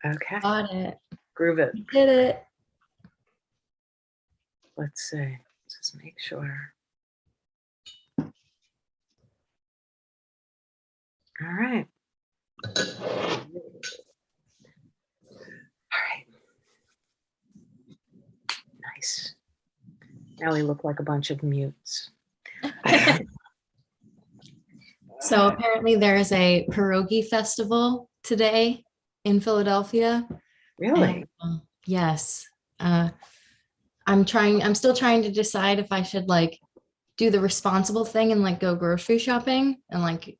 Okay. Got it. Groove it. Did it. Let's see. Just make sure. All right. All right. Nice. Now we look like a bunch of mutes. So apparently there is a pierogi festival today in Philadelphia. Really? And, yes. I'm still trying to decide if I should like do the responsible thing and like go grocery shopping and like,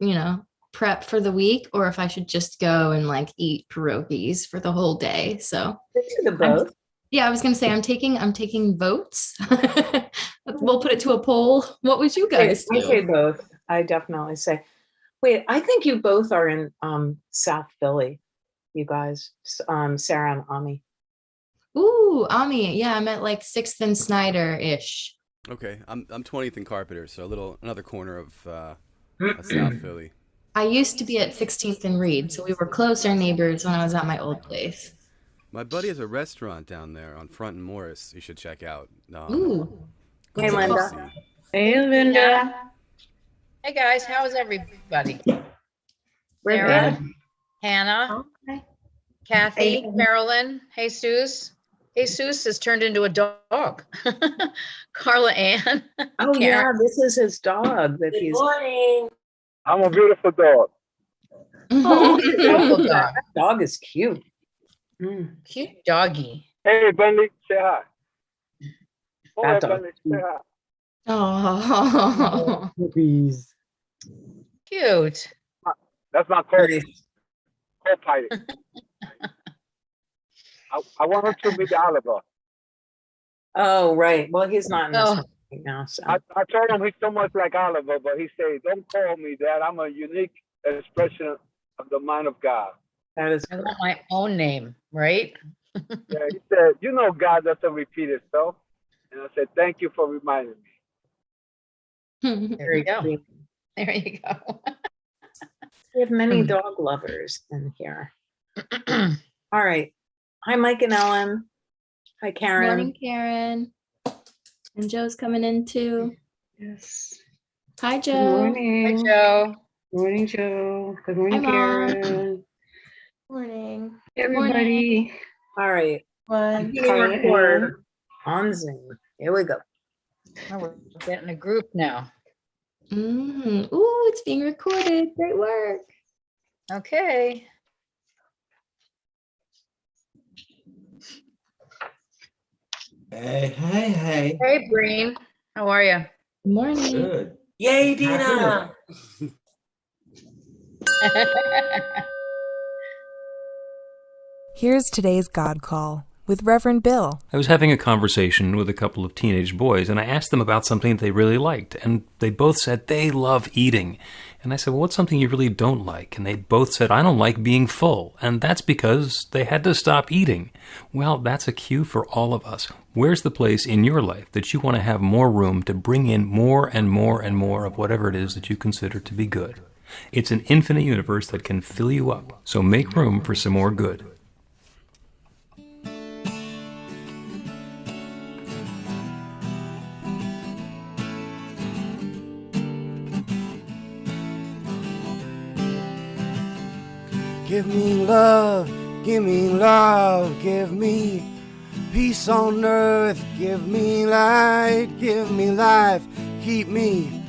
prep for the week, or if I should just go and like eat pierogies for the whole day. So The both. I was gonna say I'm taking votes. We'll put it to a poll. What would you guys do? I say both. I definitely say. Wait, I think you both are in South Philly. You guys, Sarah and Ami. Ooh, Ami. Yeah, I'm at like 6th and Snyder-ish. Okay, I'm 20th and Carpenter, so another corner of South Philly. I used to be at 16th and Reed, so we were closer neighbors when I was at my old place. My buddy has a restaurant down there on Front and Morris. You should check out. Ooh. Hey, Linda. Hey, Linda. Hey guys, how is everybody? We're Sarah, good. Hannah, Okay. Kathy, Marilyn, Jesus. Jesus has turned into a dog. Carla Ann. Oh Karen. yeah, this is his dog that he's. morning. I'm a beautiful dog. Beautiful dog. That dog is cute. Mm. Cute doggy. Hey, Bentley, say hi. Oh, That hey, dog. Bentley, say hi. Oh. Puppies. Cute. That's my co-pilot. I want him to meet Oliver. Oh right. Well, he's not in this Oh. one right now. So I told him he's so much like Oliver, but he said, don't call me that. I'm a unique expression of the mind of God. that is I correct. want my own name, right? Yeah, he said, God doesn't repeat itself. And I said, thank you for reminding me. There you go. There you go. We have many dog lovers in here. All right. Hi, Mike and Ellen. Hi, Karen. Morning, Karen. And Joe's coming in too. Yes. Hi, Good Joe. morning. Hi, Joe. Morning, Joe. Good morning, Hi, Mom. Karen. Morning. Everybody. All right. One. Being recorded on Zoom. Here we go. Oh, we're getting a group now. Ooh, it's being recorded. Great work. Okay. Hey. Hey, Breen. How are you? Good morning. Good. Yay, Dina. Here's today's God Call with Reverend Bill. I was having a conversation with a couple of teenage boys, and I asked them about something they really liked, and they both said they love eating. And I said, well, what's something you really don't like? And they both said, I don't like being full, and that's because they had to stop eating. Well, that's a cue for all of us. Where's the place in your life that you want to have more room to bring in more and more and more of whatever it is that you consider to be good? It's an infinite universe that can fill you up, so make room for some more good. Give me love, give me love, give me peace on earth, give me light, give me life, keep me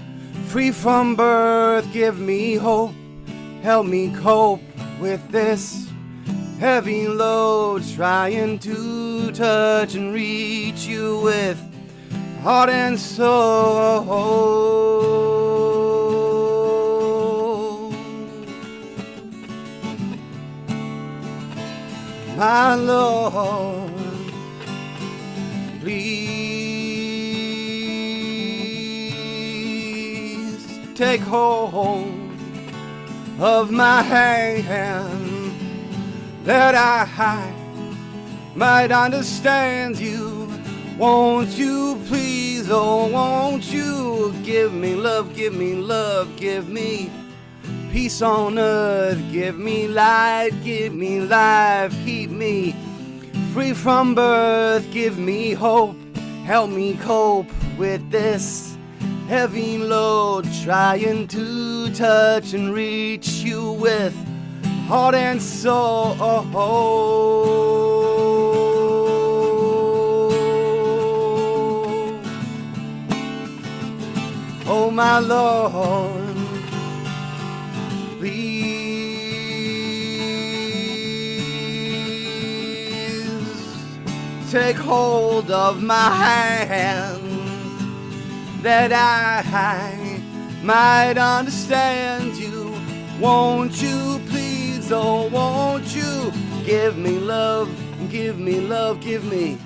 free from birth, give me hope, help me cope with this heavy load, trying to touch and reach you with heart and soul. My Lord, please take hold of my hand, that I might understand you. Won't you please, oh won't you give me love, give me love, give me peace on earth. Give me light, give me life, keep me free from birth. Give me hope, help me cope with this heavy load. Trying to touch and reach you with heart and soul. Oh my Lord, please take hold of my hand, that I might understand you. Won't you please, oh won't you give me love, give me love, give me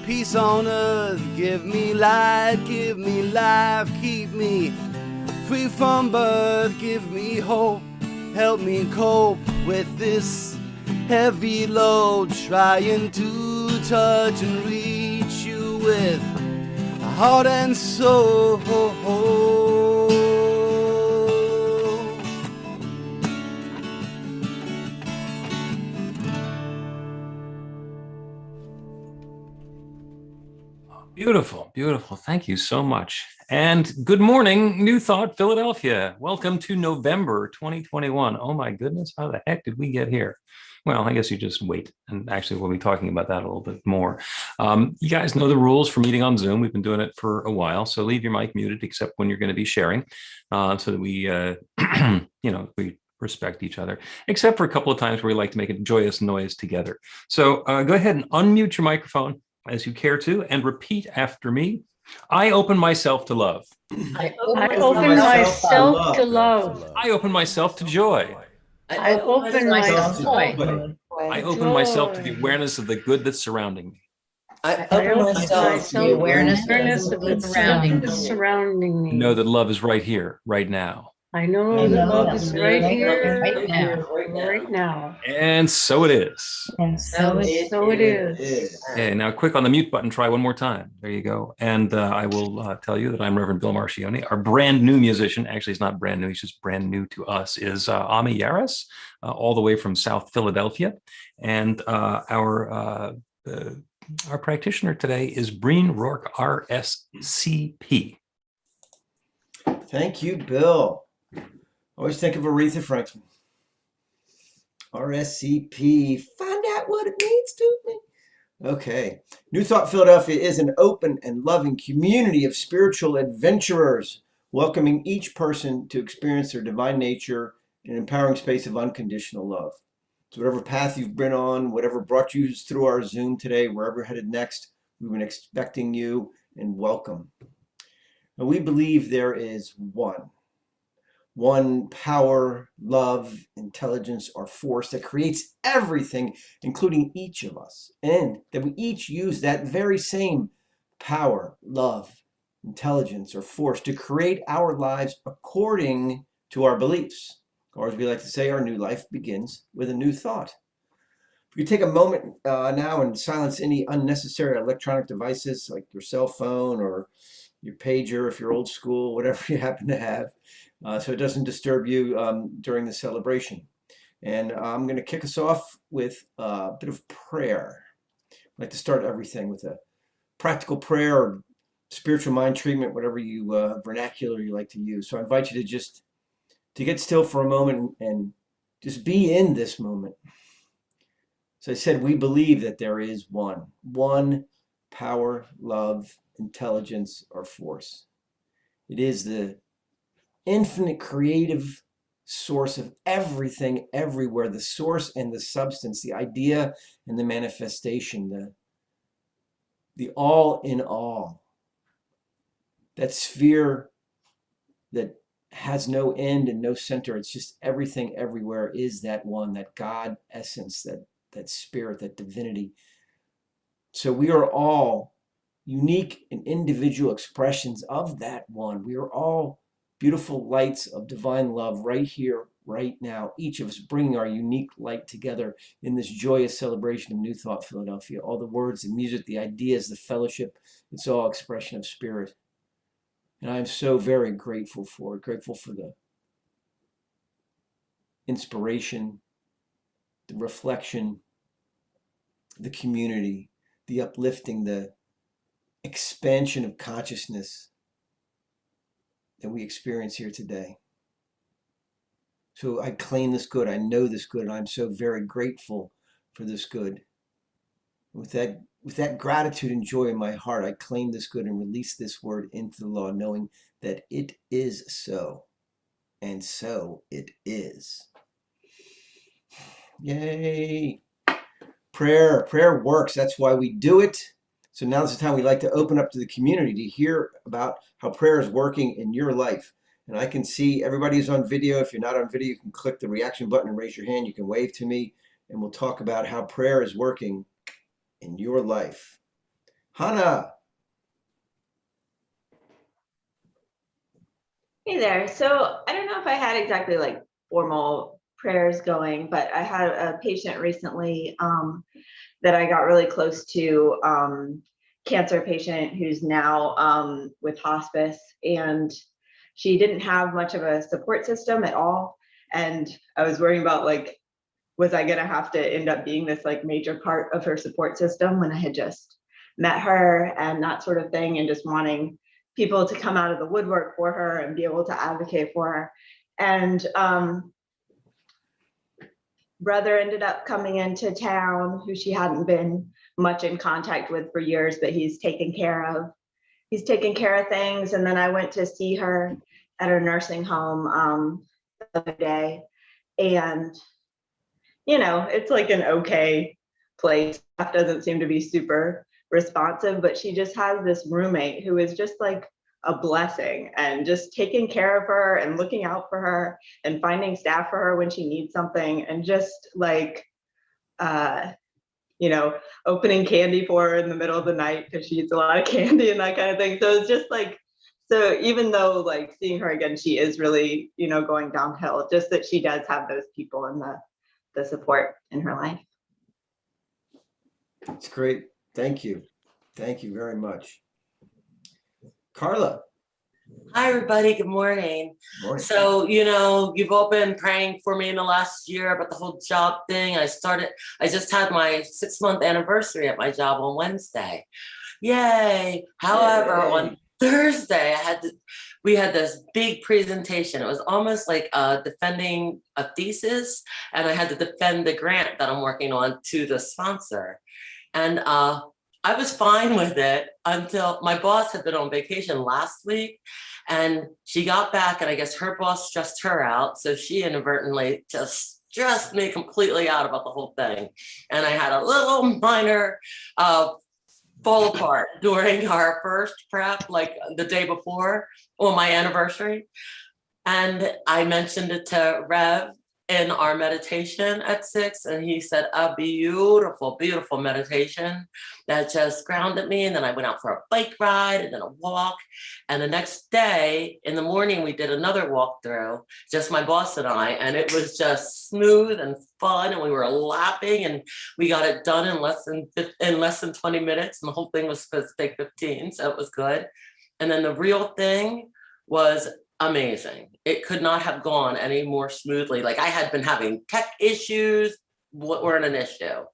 peace on earth. Give me light, give me life, keep me free from birth. Give me hope, help me cope with this heavy load. Trying to touch and reach you with heart and soul. Beautiful, beautiful. Thank you so much. And good morning, New Thought, Philadelphia. Welcome to November 2021. Oh my goodness, how the heck did we get here? Well, I guess you just wait. And actually, we'll be talking about that a little bit more. You guys know the rules for meeting on Zoom. We've been doing it for a while. So leave your mic muted, except when you're going to be sharing, so that we, we respect each other, except for a couple of times where we like to make a joyous noise together. So go ahead and unmute your microphone as you care to, and repeat after me. I open myself to love. I open myself to love. I open myself to joy. I open myself to joy. I open myself to the awareness of the good that's surrounding me. I open myself to the awareness of the surrounding me. Know that love is right here, right now. I know that love is right here, right now. And so it is. And so it is. Okay, now click on the mute button. Try one more time. There you go. And I will tell you that I'm Reverend Bill Marchiony. Our brand new musician, actually he's not brand new, he's just brand new to us, is Ami Yaris, all the way from South Philadelphia. And our practitioner today is Breen Rourke, RSCP. Thank you, Bill. Always think of Aretha Franklin. RSCP. Find out what it means to me. Okay. New Thought Philadelphia is an open and loving community of spiritual adventurers, welcoming each person to experience their divine nature in an empowering space of unconditional love. So whatever path you've been on, whatever brought you through our Zoom today, wherever you're headed next, we've been expecting you and welcome. And we believe there is one power, love, intelligence, or force that creates everything, including each of us, and that we each use that very same power, love, intelligence, or force to create our lives according to our beliefs. Or as we like to say, our new life begins with a new thought. If you take a moment now and silence any unnecessary electronic devices like your cell phone or your pager, if you're old school, whatever you happen to have, so it doesn't disturb you during the celebration. And I'm going to kick us off with a bit of prayer. I like to start everything with a practical prayer or spiritual mind treatment, whatever you vernacular you like to use. So I invite you to get still for a moment and just be in this moment. So I said, we believe that there is one power, love, intelligence, or force. It is the infinite creative source of everything, everywhere, the source and the substance, the idea and the manifestation, the all in all. That sphere that has no end and no center, it's just everything everywhere is that one, that God essence, that spirit, that divinity. So we are all unique and individual expressions of that one. We are all beautiful lights of divine love right here, right now. Each of us bringing our unique light together in this joyous celebration of New Thought Philadelphia. All the words, the music, the ideas, the fellowship, it's all expression of spirit. And I'm so very grateful for it, grateful for the inspiration, the reflection, the community, the uplifting, the expansion of consciousness that we experience here today. So I claim this good. I know this good. And I'm so very grateful for this good. With that gratitude and joy in my heart, I claim this good and release this word into the law, knowing that it is so. And so it is. Yay. Prayer works. That's why we do it. So now's the time we like to open up to the community to hear about how prayer is working in your life. And I can see everybody's on video. If you're not on video, you can click the reaction button and raise your hand. You can wave to me, and we'll talk about how prayer is working in your life. Hannah. Hey there. So I don't know if I had exactly like formal prayers going, but I had a patient recently that I got really close to, cancer patient who's now with hospice, and she didn't have much of a support system at all. And I was worrying about like, was I gonna have to end up being this like major part of her support system when I had just met her and that sort of thing, and just wanting people to come out of the woodwork for her and be able to advocate for her. And brother ended up coming into town, who she hadn't been much in contact with for years, but he's taken care of things. And then I went to see her at her nursing home the other day, and you know, it's like an okay place. Staff doesn't seem to be super responsive, but she just has this roommate who is just like a blessing, and just taking care of her and looking out for her and finding staff for her when she needs something, and just like you know, opening candy for her in the middle of the night because she eats a lot of candy and that kind of thing. So it's just like, so even though like seeing her again, she is really, you know, going downhill, just that she does have those people and the support in her life. It's great. Thank you. Thank you very much. Carla. Hi, everybody. Good morning. Morning. So, you know, you've all been praying for me in the last year about the whole job thing. I just had my 6-month anniversary at my job on Wednesday. Yay. However, on Thursday, we had this big presentation. It was almost like defending a thesis, and I had to defend the grant that I'm working on to the sponsor. And I was fine with it until my boss had been on vacation last week, and she got back, and I guess her boss stressed her out. So she inadvertently just stressed me completely out about the whole thing. And I had a little minor fall apart during our first prep, like the day before on my anniversary. And I mentioned it to Rev in our meditation at 6, and he said a beautiful, beautiful meditation that just grounded me. And then I went out for a bike ride and then a walk. And the next day in the morning, we did another walkthrough, just my boss and I, and it was just smooth and fun. And we were laughing, and we got it done in less than 20 minutes. And the whole thing was supposed to take 15. So it was good. And then the real thing was amazing. It could not have gone any more smoothly. Like, I had been having tech issues, weren't an issue.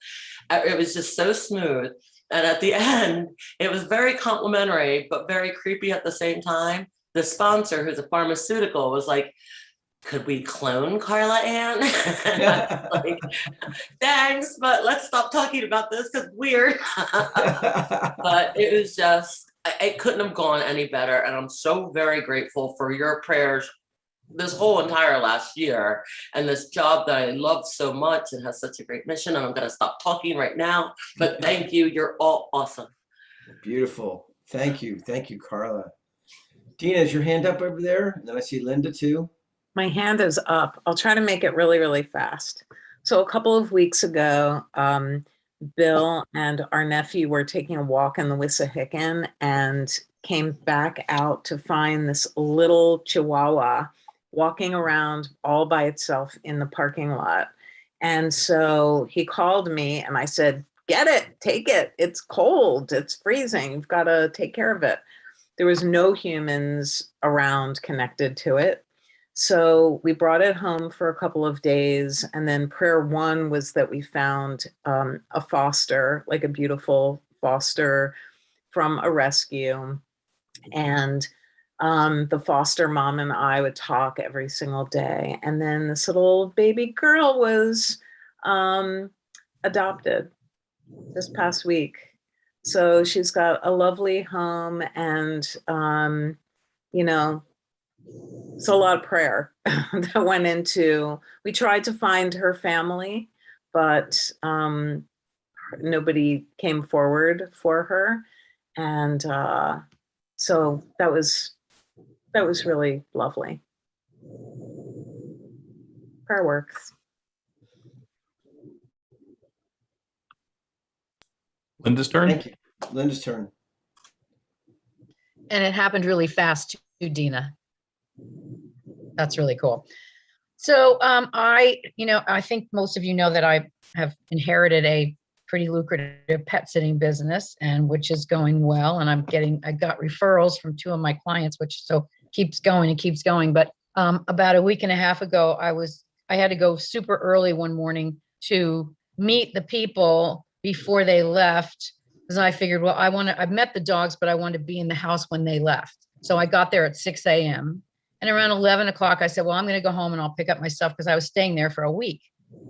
It was just so smooth. And at the end, it was very complimentary, but very creepy at the same time. The sponsor, who's a pharmaceutical, was like, could we clone Carla Ann? And I was like, thanks, but let's stop talking about this because weird. But it was just, it couldn't have gone any better. And I'm so very grateful for your prayers this whole entire last year, and this job that I love so much and has such a great mission. And I'm going to stop talking right now, but thank you. You're all awesome. Beautiful. Thank you. Thank you, Carla. Dina, is your hand up over there? And then I see Linda too. My hand is up. I'll try to make it really, really fast. So a couple of weeks ago, Bill and our nephew were taking a walk in the Wissahickon and came back out to find this little Chihuahua walking around all by itself in the parking lot. And so he called me and I said, get it, take it. It's cold, it's freezing. You've got to take care of it. There was no humans around connected to it. So we brought it home for a couple of days. And then prayer one was that we found a foster, like a beautiful foster from a rescue. And the foster mom and I would talk every single day. And then this little baby girl was adopted this past week. So she's got a lovely home, and, you know, it's a lot of prayer that went into, we tried to find her family, but nobody came forward for her. And so that was really lovely. Prayer works. Linda's turn. Thank you. Linda's turn. And it happened really fast too, Dina. That's really cool. So I think most of you know that I have inherited a pretty lucrative pet sitting business, and which is going well. And I got referrals from two of my clients, which so keeps going and keeps going. But about a week and a half ago, I had to go super early one morning to meet the people before they left, because I figured, well, I've met the dogs, but I wanted to be in the house when they left. So I got there at 6 a.m. And around 11 o'clock, I said, well, I'm going to go home and I'll pick up my stuff, because I was staying there for a week.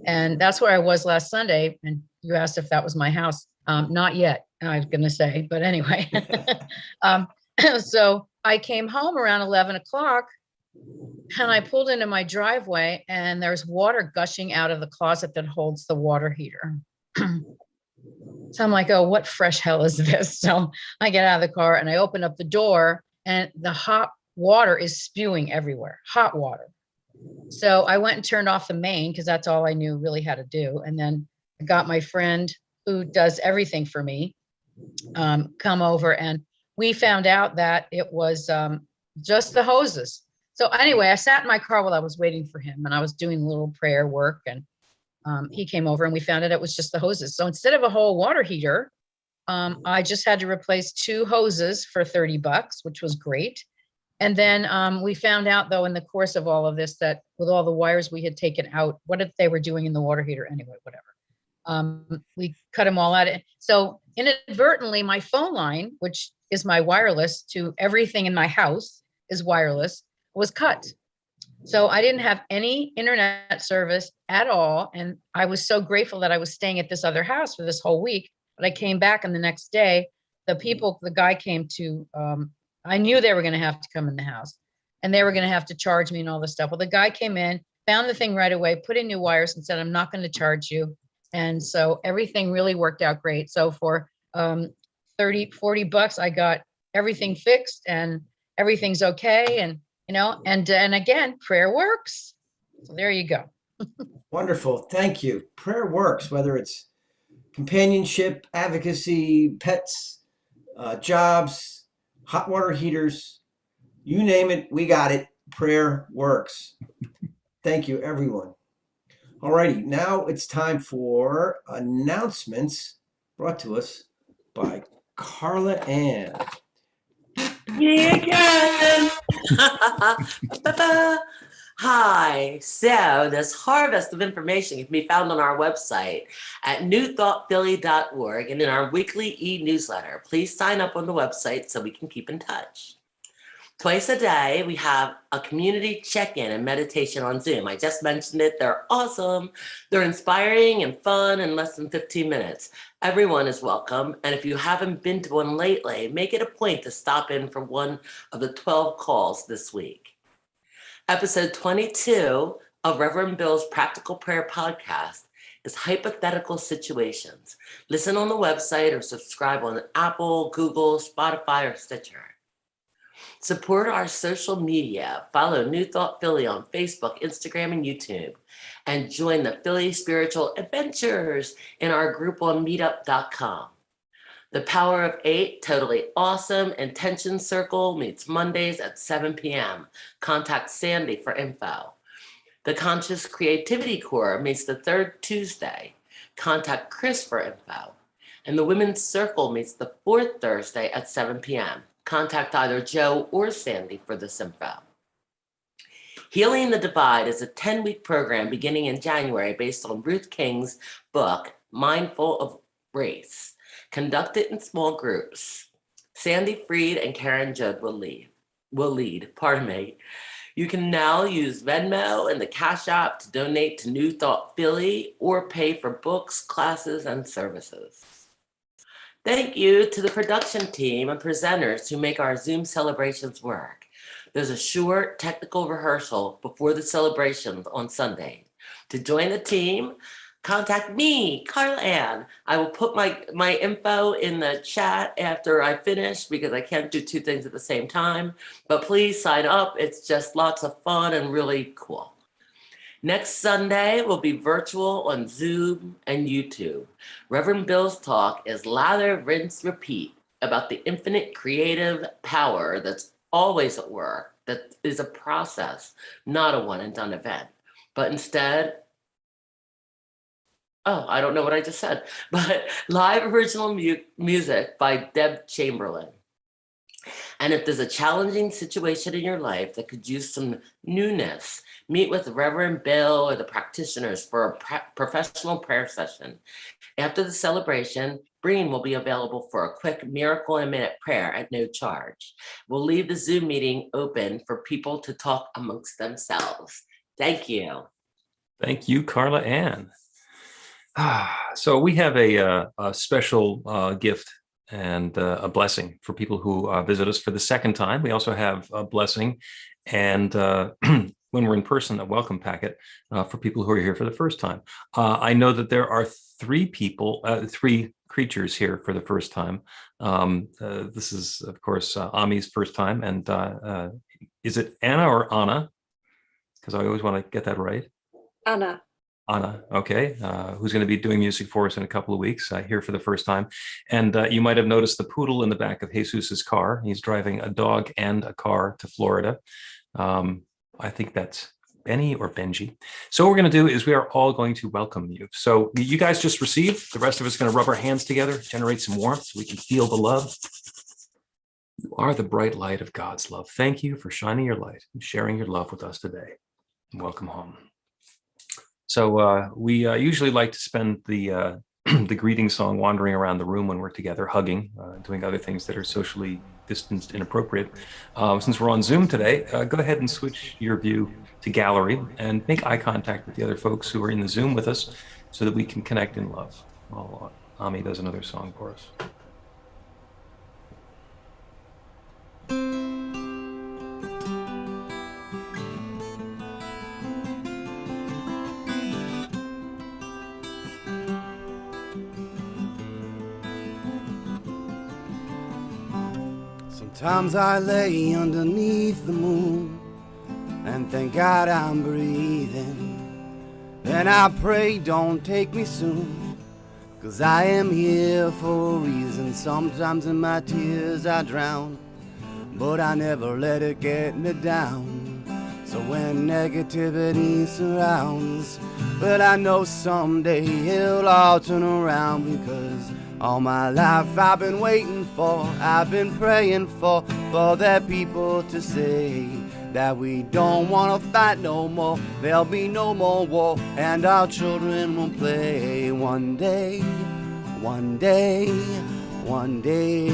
And that's where I was last Sunday. And you asked if that was my house. Not yet, I was going to say, but anyway. So I came home around 11 o'clock and I pulled into my driveway, and there's water gushing out of the closet that holds the water heater. So I'm like, oh, what fresh hell is this? So I get out of the car and I open up the door, and the hot water is spewing everywhere, hot water. So I went and turned off the main, because that's all I knew really how to do. And then I got my friend who does everything for me come over, and we found out that it was just the hoses. So anyway, I sat in my car while I was waiting for him, and I was doing a little prayer work, and he came over and we found out it was just the hoses. So instead of a whole water heater, I just had to replace 2 hoses for $30, which was great. And then we found out, though, in the course of all of this, that with all the wires we had taken out, what if they were doing in the water heater anyway, whatever. We cut them all out. So inadvertently, my phone line, which is my wireless to everything in my house is wireless, was cut. So I didn't have any internet service at all. And I was so grateful that I was staying at this other house for this whole week. But I came back, and the next day, the guy came to, I knew they were going to have to come in the house, and they were going to have to charge me and all this stuff. Well, the guy came in, found the thing right away, put in new wires, and said, I'm not going to charge you. And so everything really worked out great. So for $40, I got everything fixed, and everything's okay. And, and again, prayer works. So there you go. Wonderful. Thank you. Prayer works, whether it's companionship, advocacy, pets, jobs, hot water heaters, you name it, we got it. Prayer works. Thank you, everyone. Alrighty, now it's time for announcements brought to us by Carla Ann. Me again. Hi. So this harvest of information can be found on our website at newthoughtphilly.org and in our weekly e-newsletter. Please sign up on the website so we can keep in touch. Twice a day, we have a community check-in and meditation on Zoom. I just mentioned it. They're awesome. They're inspiring and fun in less than 15 minutes. Everyone is welcome. And if you haven't been to one lately, make it a point to stop in for one of the 12 calls this week. Episode 22 of Reverend Bill's Practical Prayer Podcast is Hypothetical Situations. Listen on the website or subscribe on Apple, Google, Spotify, or Stitcher. Support our social media. Follow New Thought Philly on Facebook, Instagram, and YouTube. And join the Philly Spiritual Adventures in our group on meetup.com. The Power of 8, Totally Awesome Intention Circle meets Mondays at 7 p.m. Contact Sandy for info. The Conscious Creativity Core meets the third Tuesday. Contact Chris for info. And the Women's Circle meets the fourth Thursday at 7 p.m. Contact either Joe or Sandy for this info. Healing the Divide is a 10-week program beginning in January based on Ruth King's book, Mindful of Race, conducted in small groups. Sandy Freed and Karen Judd will lead. You can now use Venmo and the Cash App to donate to New Thought Philly or pay for books, classes, and services. Thank you to the production team and presenters who make our Zoom celebrations work. There's a short technical rehearsal before the celebrations on Sunday. To join the team, contact me, Carla Ann. I will put my info in the chat after I finish because I can't do two things at the same time. But please sign up. It's just lots of fun and really cool. Next Sunday will be virtual on Zoom and YouTube. Reverend Bill's talk is lather, rinse, repeat about the infinite creative power that's always at work, that is a process, not a one and done event, but instead, I don't know what I just said, but live original music by Deb Chamberlain. And if there's a challenging situation in your life that could use some newness, meet with Reverend Bill or the practitioners for a professional prayer session. After the celebration, Breen will be available for a quick miracle in a minute prayer at no charge. We'll leave the Zoom meeting open for people to talk amongst themselves. Thank you. Thank you, Carla Ann. So we have a special gift and a blessing for people who visit us for the second time. We also have a blessing and when we're in person, a welcome packet for people who are here for the first time. I know that there are three creatures here for the first time. This is, of course, Ami's first time. And is it Anna or Anna? Because I always want to get that right. Anna. Anna, okay, who's going to be doing music for us in a couple of weeks, here for the first time. And you might have noticed the poodle in the back of Jesus's car. He's driving a dog and a car to Florida. I think that's Benny or Benji. So what we're going to do is we are all going to welcome you. So you guys just received. The rest of us are going to rub our hands together, generate some warmth so we can feel the love. You are the bright light of God's love. Thank you for shining your light and sharing your love with us today. And welcome home. So we usually like to spend the the greeting song wandering around the room when we're together, hugging, doing other things that are socially distanced inappropriate. Since we're on Zoom today, go ahead and switch your view to gallery and make eye contact with the other folks who are in the Zoom with us so that we can connect in love while Ami does another song for us. Sometimes I lay underneath the moon and thank God I'm breathing. Then I pray, don't take me soon, 'cause I am here for a reason. Sometimes in my tears I drown, but I never let it get me down. So when negativity surrounds, but I know someday it'll all turn around, because all my life I've been waiting for, I've been praying for that people to say that we don't wanna fight no more. There'll be no more war, and our children will play one day, one day, one day,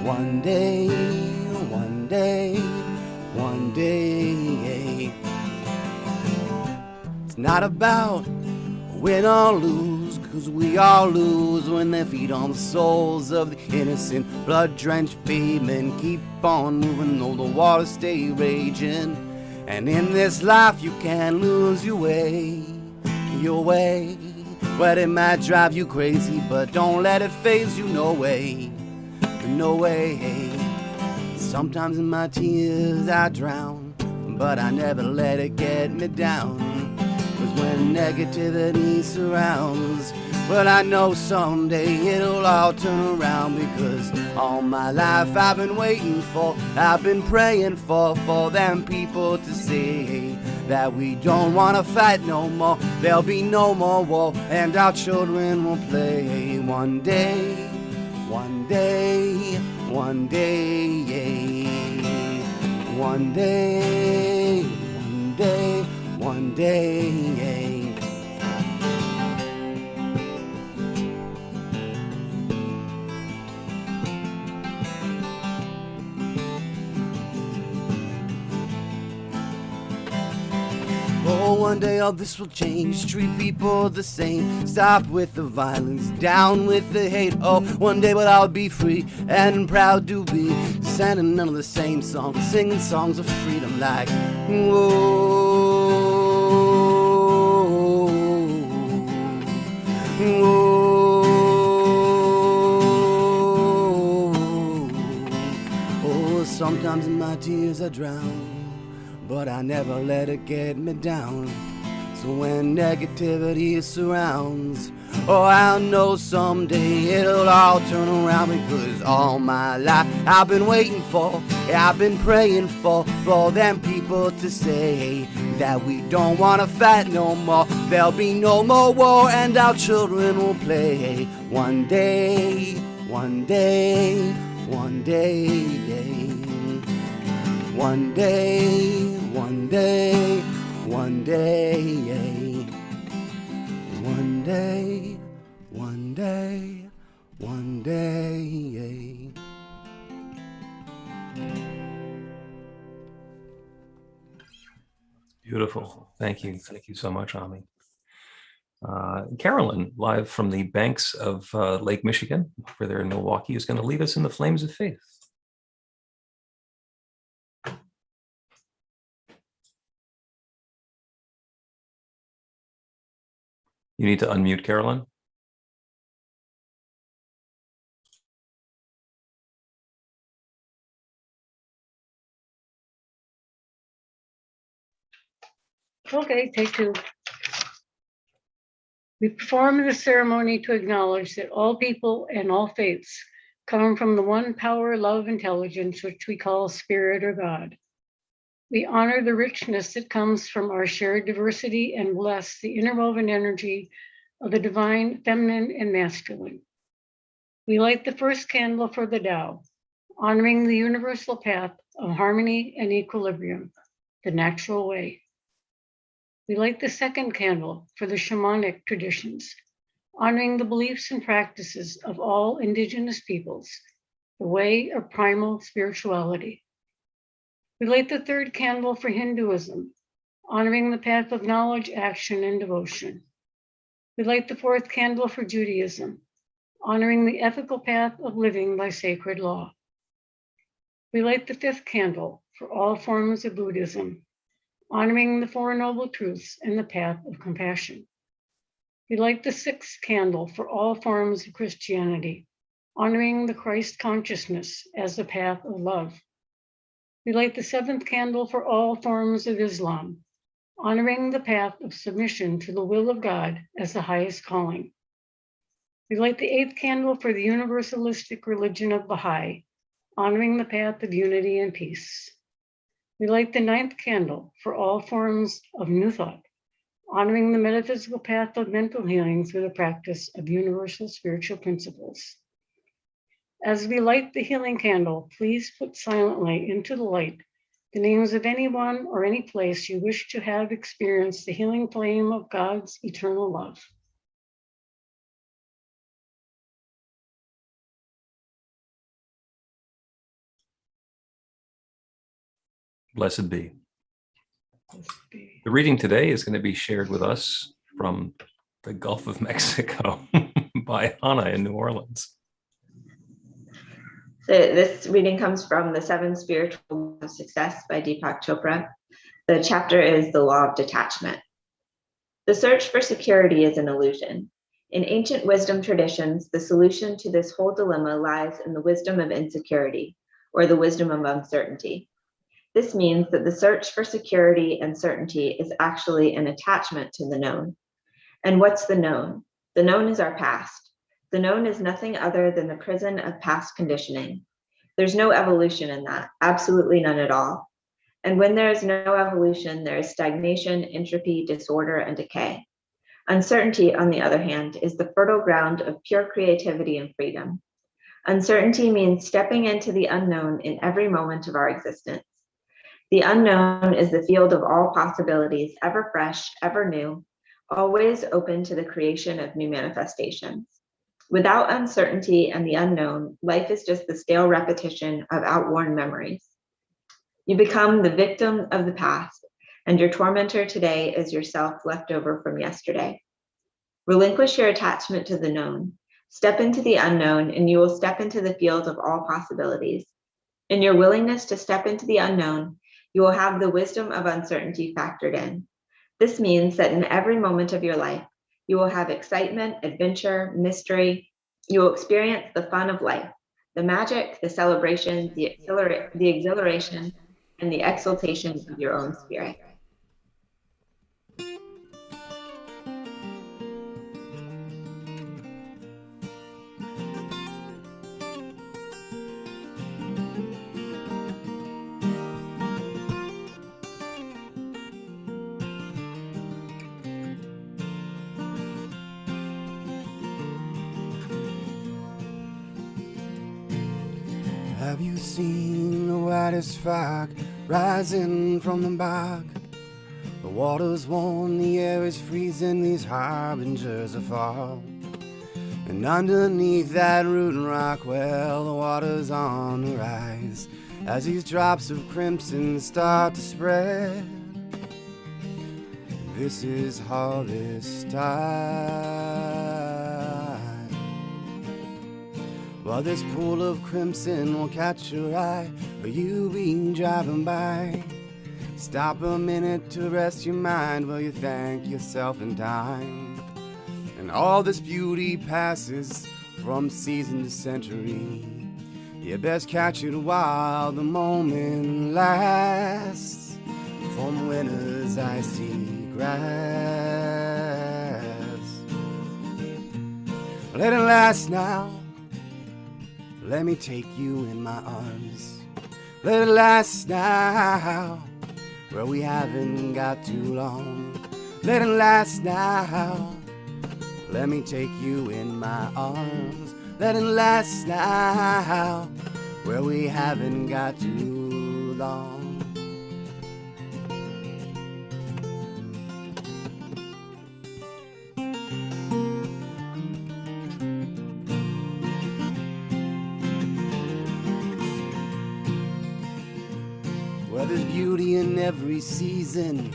one day, one day, one day. It's not about win or lose, 'cause we all lose when they feed on the souls of the innocent, blood-drenched pavement. Keep on moving though the waters stay raging. And in this life you can lose your way. But it might drive you crazy, but don't let it faze you, no way, no way. Sometimes in my tears I drown, but I never let it get me down. 'Cause when negativity surrounds, but I know someday it'll all turn around, because all my life I've been waiting for, I've been praying for them people to say that we don't wanna fight no more. There'll be no more war, and our children will play one day, one day, one day, One day, one day, one day. Oh, one day all this will change. Treat people the same. Stop with the violence, down with the hate. Oh, one day but I'll be free and proud to be singing none of the same songs, singing songs of freedom like whoa, whoa. Oh, sometimes in my tears I drown, but I never let it get me down. So when negativity surrounds, oh, I know someday it'll all turn around, because all my life I've been waiting for, I've been praying for them people to say that we don't want to fight no more. There'll be no more war and our children will play. One day, one day, one day. One day, one day, one day, one day, one day, one day. Beautiful. Thank you. Thank you so much, Ami. Carolyn, live from the banks of Lake Michigan, over there in Milwaukee, is going to lead us in the flames of faith. You need to unmute, Carolyn. Okay, take two. We perform the ceremony to acknowledge that all people and all faiths come from the one power, love, intelligence, which we call spirit or God. We honor the richness that comes from our shared diversity and bless the interwoven energy of the divine feminine and masculine. We light the first candle for the Tao, honoring the universal path of harmony and equilibrium, the natural way. We light the second candle for the shamanic traditions, honoring the beliefs and practices of all indigenous peoples, the way of primal spirituality. We light the third candle for Hinduism, honoring the path of knowledge, action, and devotion. We light the fourth candle for Judaism, honoring the ethical path of living by sacred law. We light the fifth candle for all forms of Buddhism, honoring the Four Noble Truths and the path of compassion. We light the sixth candle for all forms of Christianity, honoring the Christ consciousness as the path of love. We light the seventh candle for all forms of Islam, honoring the path of submission to the will of God as the highest calling. We light the eighth candle for the universalistic religion of Baha'i, honoring the path of unity and peace. We light the ninth candle for all forms of New Thought, honoring the metaphysical path of mental healing through the practice of universal spiritual principles. As we light the healing candle, please put silently into the light the names of anyone or any place you wish to have experienced the healing flame of God's eternal love. Blessed be. The reading today is going to be shared with us from the Gulf of Mexico by Hannah in New Orleans. So this reading comes from The Seven Spiritual Laws of Success by Deepak Chopra. The chapter is The Law of Detachment. The search for security is an illusion. In ancient wisdom traditions, the solution to this whole dilemma lies in the wisdom of insecurity, or the wisdom of uncertainty. This means that the search for security and certainty is actually an attachment to the known. And what's the known? The known is our past. The known is nothing other than the prison of past conditioning. There's no evolution in that, absolutely none at all. And when there is no evolution, there is stagnation, entropy, disorder, and decay. Uncertainty, on the other hand, is the fertile ground of pure creativity and freedom. Uncertainty means stepping into the unknown in every moment of our existence. The unknown is the field of all possibilities, ever fresh, ever new, always open to the creation of new manifestations. Without uncertainty and the unknown, life is just the stale repetition of outworn memories. You become the victim of the past, and your tormentor today is yourself left over from yesterday. Relinquish your attachment to the known. Step into the unknown, and you will step into the field of all possibilities. In your willingness to step into the unknown, you will have the wisdom of uncertainty factored in. This means that in every moment of your life, you will have excitement, adventure, mystery. You will experience the fun of life, the magic, the celebration, the exhilaration, and the exaltation of your own spirit. Have you seen the whitest fog rising from the bog? The water's warm, the air is freezing, these harbingers of fall. And underneath that root and rock, well, the water's on the rise as these drops of crimson start to spread. This is harvest time. Well, this pool of crimson will catch your eye, or you be driving by. Stop a minute to rest your mind while you thank yourself in time. And all this beauty passes from season to century. You best catch it while the moment lasts. From winter's icy grass, let it last now. Let me take you in my arms. Let it last now, where we haven't got too long. Let it last now. Let me take you in my arms. Let it last now, where we haven't got too long. Well, there's beauty in every season,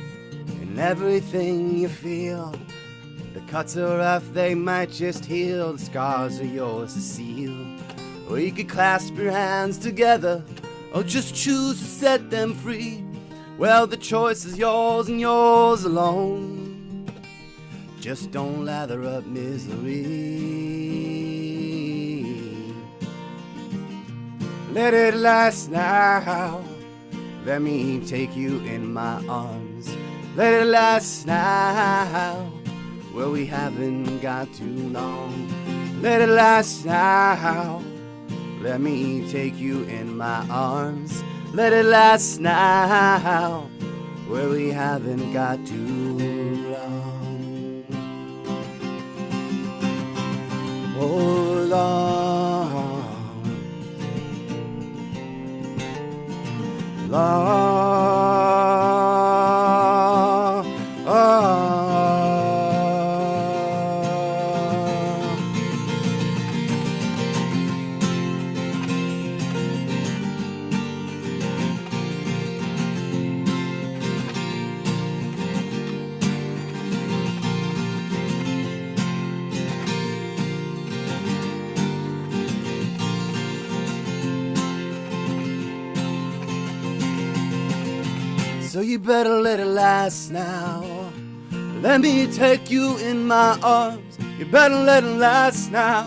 in everything you feel. The cuts are rough, they might just heal. The scars are yours to seal. Or you could clasp your hands together, or just choose to set them free. Well, the choice is yours and yours alone. Just don't lather up misery. Let it last now. Let me take you in my arms. Let it last now, where we haven't got too long. Let it last now. Let me take you in my arms. Let it last now, where we haven't got too long. Oh, long. So you better let it last now. Let me take you in my arms. You better let it last now,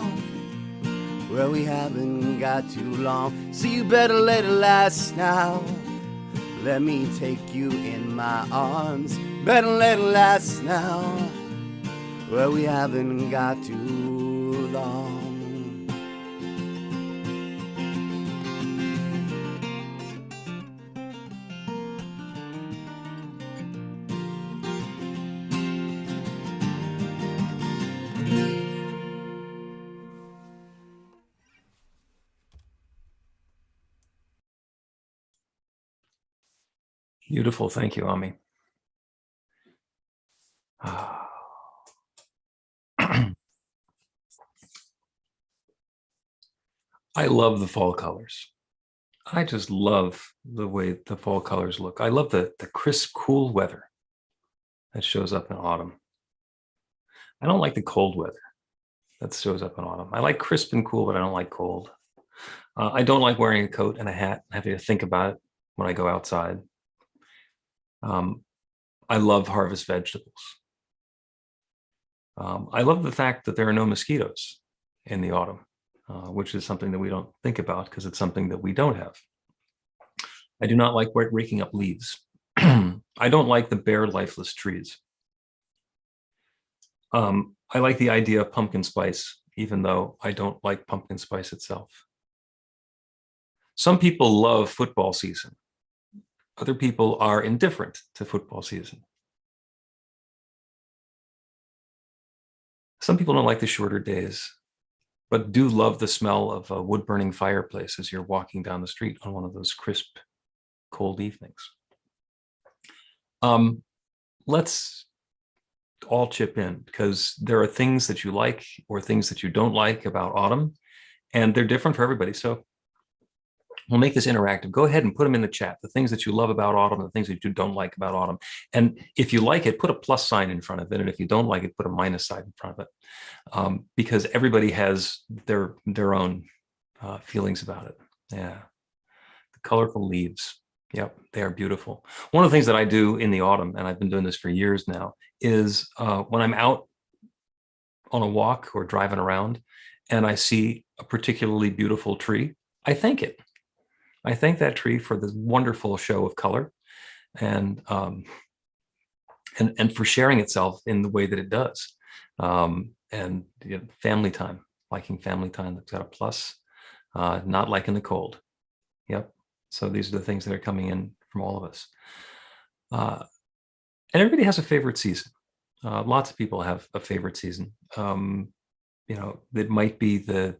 where we haven't got too long. So you better let it last now. Let me take you in my arms. Better let it last now, where we haven't got too long. Beautiful. Thank you, Ami. I love the fall colors. I just love the way the fall colors look. I love the crisp, cool weather that shows up in autumn. I don't like the cold weather that shows up in autumn. I like crisp and cool, but I don't like cold. I don't like wearing a coat and a hat, having to think about it when I go outside. I love harvest vegetables. I love the fact that there are no mosquitoes in the autumn, which is something that we don't think about because it's something that we don't have. I do not like raking up leaves. I don't like the bare, lifeless trees. I like the idea of pumpkin spice, even though I don't like pumpkin spice itself. Some people love football season. Other people are indifferent to football season. Some people don't like the shorter days, but do love the smell of a wood-burning fireplace as you're walking down the street on one of those crisp, cold evenings. Let's all chip in, because there are things that you like or things that you don't like about autumn, and they're different for everybody. So we'll make this interactive. Go ahead and put them in the chat, the things that you love about autumn, the things that you don't like about autumn. And if you like it, put a plus sign in front of it. And if you don't like it, put a minus sign in front of it, because everybody has their own feelings about it. Yeah, the colorful leaves. Yep, they are beautiful. One of the things that I do in the autumn, and I've been doing this for years now, is when I'm out on a walk or driving around and I see a particularly beautiful tree, I thank it. I thank that tree for this wonderful show of color and for sharing itself in the way that it does. And you know, family time, liking family time, that's got a plus, not liking the cold. Yep. So these are the things that are coming in from all of us. And everybody has a favorite season. Lots of people have a favorite season. You know, it might be the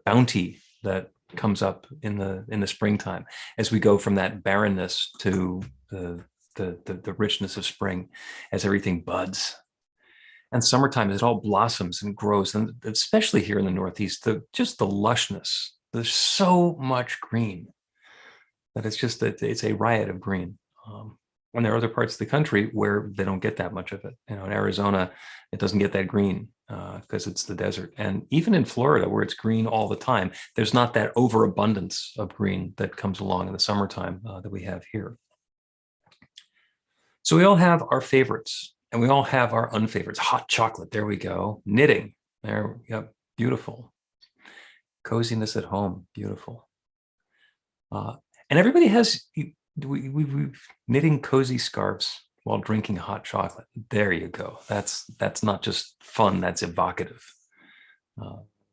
bounty that comes up in the springtime as we go from that barrenness to the richness of spring, as everything buds. And summertime, it all blossoms and grows, and especially here in the Northeast, just the lushness. There's so much green that it's just that it's a riot of green. And there are other parts of the country where they don't get that much of it. You know, in Arizona, it doesn't get that green because it's the desert. And even in Florida, where it's green all the time, there's not that overabundance of green that comes along in the summertime that we have here. So we all have our favorites and we all have our unfavorites. Hot chocolate, there we go. Knitting, there, yep, beautiful. Coziness at home, beautiful. And everybody has, we've knitting cozy scarves while drinking hot chocolate. There you go. That's not just fun, that's evocative,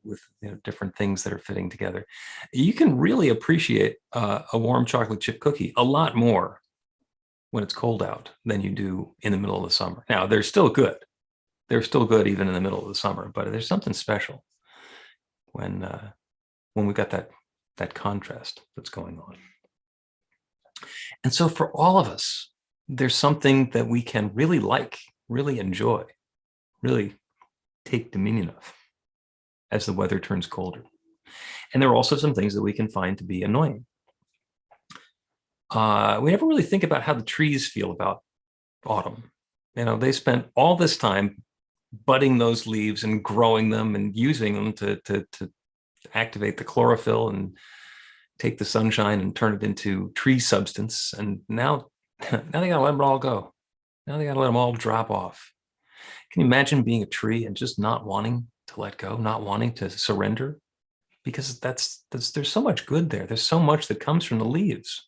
with different things that are fitting together. You can really appreciate a warm chocolate chip cookie a lot more when it's cold out than you do in the middle of the summer. Now, they're still good. They're still good even in the middle of the summer, but there's something special when we've got that contrast that's going on. And so for all of us, there's something that we can really like, really enjoy, really take dominion of as the weather turns colder. And there are also some things that we can find to be annoying. We never really think about how the trees feel about autumn. You know, they spent all this time budding those leaves and growing them and using them to activate the chlorophyll and take the sunshine and turn it into tree substance. And now they gotta let them all go. Now they gotta let them all drop off. Can you imagine being a tree and just not wanting to let go, not wanting to surrender? Because there's so much good there. There's so much that comes from the leaves.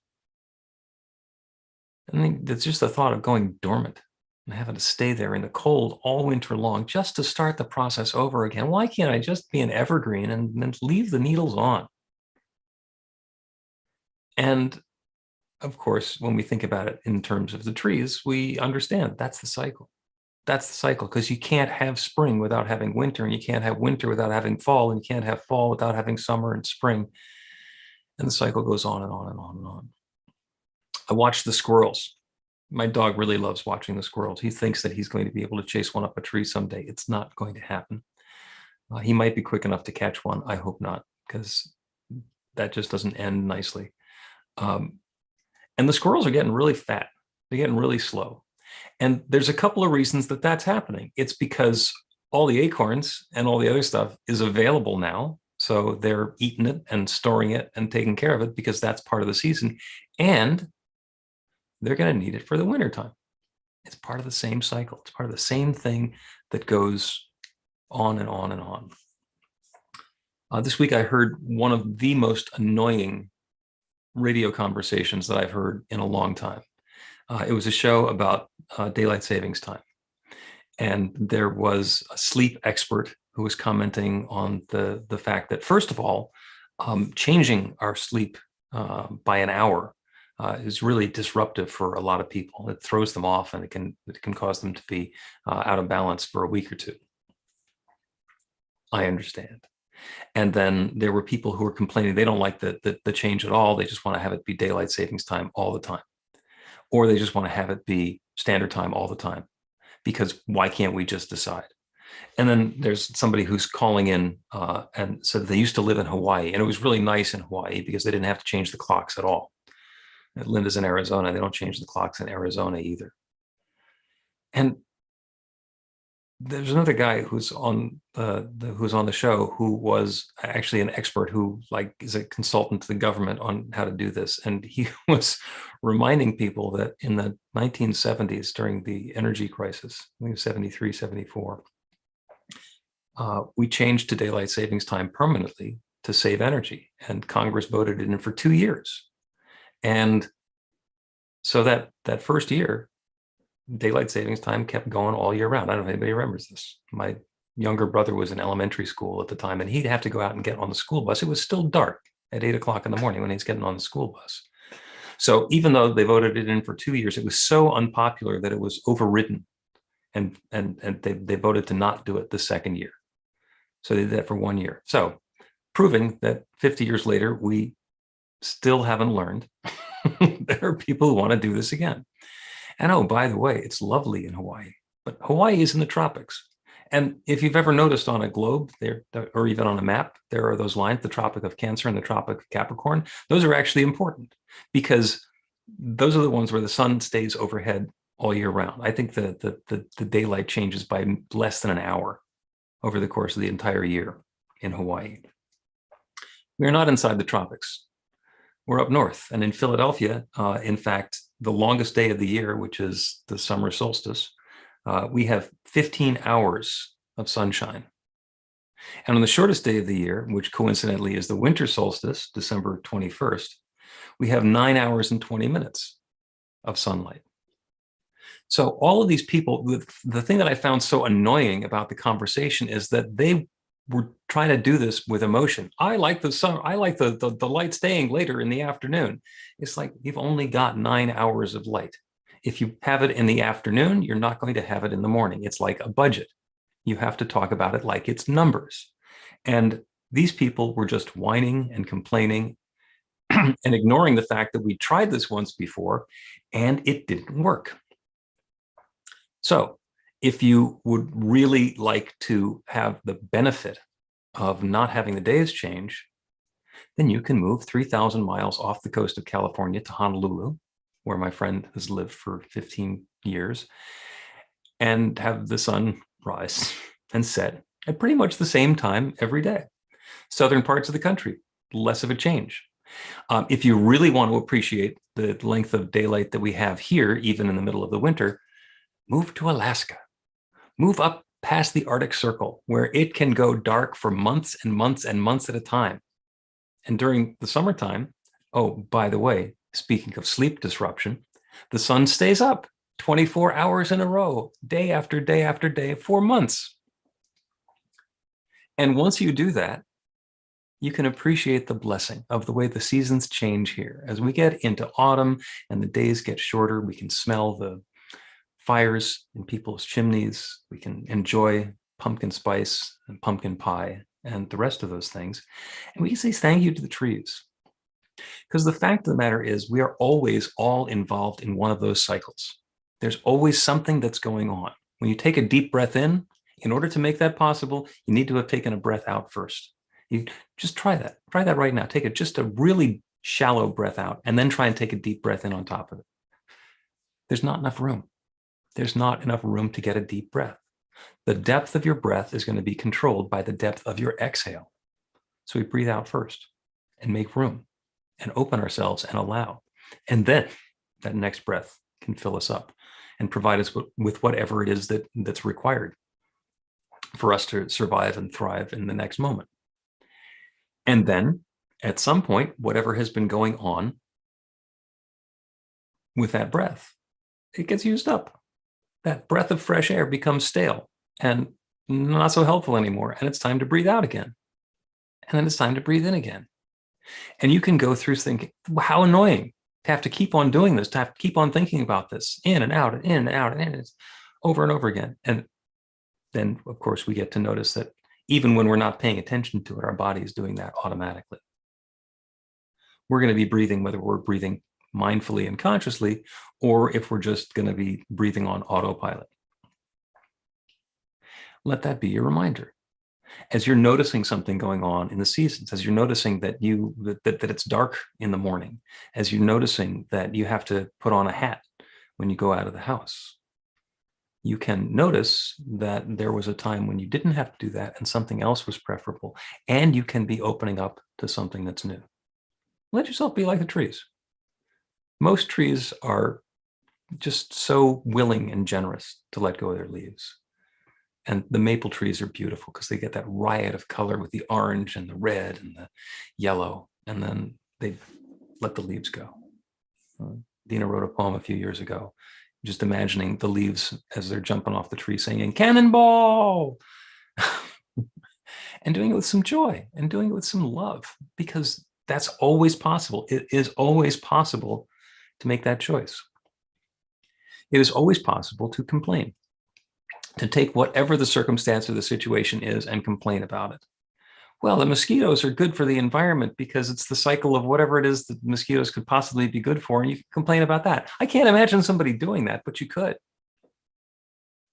I mean, it's just the thought of going dormant and having to stay there in the cold all winter long just to start the process over again. Why can't I just be an evergreen and then leave the needles on? And of course, when we think about it in terms of the trees, we understand that's the cycle. That's the cycle, because you can't have spring without having winter, and you can't have winter without having fall, and you can't have fall without having summer and spring. And the cycle goes on and on and on and on. I watched the squirrels. My dog really loves watching the squirrels. He thinks that he's going to be able to chase one up a tree someday. It's not going to happen. He might be quick enough to catch one. I hope not, because that just doesn't end nicely. And the squirrels are getting really fat. They're getting really slow. And there's a couple of reasons that that's happening. It's because all the acorns and all the other stuff is available now. So they're eating it and storing it and taking care of it because that's part of the season. And they're going to need it for the wintertime. It's part of the same cycle. It's part of the same thing that goes on and on and on. This week, I heard one of the most annoying radio conversations that I've heard in a long time. It was a show about daylight savings time. And there was a sleep expert who was commenting on the fact that, first of all, changing our sleep by an hour is really disruptive for a lot of people. It throws them off, and it can cause them to be out of balance for a week or two. I understand. And then there were people who were complaining they don't like the change at all. They just want to have it be daylight savings time all the time. Or they just want to have it be standard time all the time. Because why can't we just decide? And then there's somebody who's calling in and said they used to live in Hawaii, and it was really nice in Hawaii because they didn't have to change the clocks at all. Linda's in Arizona. They don't change the clocks in Arizona either. And there's another guy who's on the show who was actually an expert who is a consultant to the government on how to do this. And he was reminding people that in the 1970s, during the energy crisis, I think it was 73, 74, we changed to daylight savings time permanently to save energy. And Congress voted it in for 2 years. And so that first year, daylight savings time kept going all year round. I don't know if anybody remembers this. My younger brother was in elementary school at the time, and he'd have to go out and get on the school bus. It was still dark at 8 o'clock in the morning when he's getting on the school bus. So even though they voted it in for 2 years, it was so unpopular that it was overridden, and they voted to not do it the second year. So they did that for 1 year. So proving that 50 years later, we still haven't learned. There are people who want to do this again. And oh, by the way, it's lovely in Hawaii, but Hawaii is in the tropics. And if you've ever noticed on a globe there, or even on a map, there are those lines, the Tropic of Cancer and the Tropic of Capricorn. Those are actually important because those are the ones where the sun stays overhead all year round. I think the daylight changes by less than an hour over the course of the entire year in Hawaii. We're not inside the tropics. We're up north. And in Philadelphia, in fact, the longest day of the year, which is the summer solstice, we have 15 hours of sunshine. And on the shortest day of the year, which coincidentally is the winter solstice, December 21st, we have 9 hours and 20 minutes of sunlight. So all of these people, the thing that I found so annoying about the conversation is that they were trying to do this with emotion. I like the sun. I like the light staying later in the afternoon. It's like you've only got 9 hours of light. If you have it in the afternoon, you're not going to have it in the morning. It's like a budget. You have to talk about it like it's numbers. And these people were just whining and complaining and ignoring the fact that we tried this once before and it didn't work. So if you would really like to have the benefit of not having the days change, then you can move 3,000 miles off the coast of California to Honolulu, where my friend has lived for 15 years, and have the sun rise and set at pretty much the same time every day. Southern parts of the country, less of a change. If you really want to appreciate the length of daylight that we have here, even in the middle of the winter, move to Alaska. Move up past the Arctic Circle, where it can go dark for months and months and months at a time. And during the summertime, oh, by the way, speaking of sleep disruption, the sun stays up 24 hours in a row, day after day after day, for months. And once you do that, you can appreciate the blessing of the way the seasons change here. As we get into autumn and the days get shorter, we can smell the fires in people's chimneys. We can enjoy pumpkin spice and pumpkin pie and the rest of those things. And we can say thank you to the trees. Because the fact of the matter is, we are always all involved in one of those cycles. There's always something that's going on. When you take a deep breath in order to make that possible, you need to have taken a breath out first. You just try that. Try that right now. Take just a really shallow breath out, and then try and take a deep breath in on top of it. There's not enough room. There's not enough room to get a deep breath. The depth of your breath is going to be controlled by the depth of your exhale. So we breathe out first and make room and open ourselves and allow. And then that next breath can fill us up and provide us with whatever it is that's required for us to survive and thrive in the next moment. And then at some point, whatever has been going on with that breath, it gets used up. That breath of fresh air becomes stale and not so helpful anymore. And it's time to breathe out again. And then it's time to breathe in again. And you can go through thinking, how annoying to have to keep on doing this, to have to keep on thinking about this, in and out and in and out and in, over and over again. And then, of course, we get to notice that even when we're not paying attention to it, our body is doing that automatically. We're going to be breathing, whether we're breathing mindfully and consciously, or if we're just going to be breathing on autopilot. Let that be your reminder. As you're noticing something going on in the seasons, as you're noticing that it's dark in the morning, as you're noticing that you have to put on a hat when you go out of the house, you can notice that there was a time when you didn't have to do that and something else was preferable, and you can be opening up to something that's new. Let yourself be like the trees. Most trees are just so willing and generous to let go of their leaves. And the maple trees are beautiful because they get that riot of color with the orange and the red and the yellow, and then they let the leaves go. Dina wrote a poem a few years ago, just imagining the leaves as they're jumping off the tree singing, "Cannonball!" and doing it with some joy and doing it with some love, because that's always possible. It is always possible to make that choice. It is always possible to complain, to take whatever the circumstance or the situation is and complain about it. Well, the mosquitoes are good for the environment because it's the cycle of whatever it is that mosquitoes could possibly be good for, and you can complain about that. I can't imagine somebody doing that, but you could.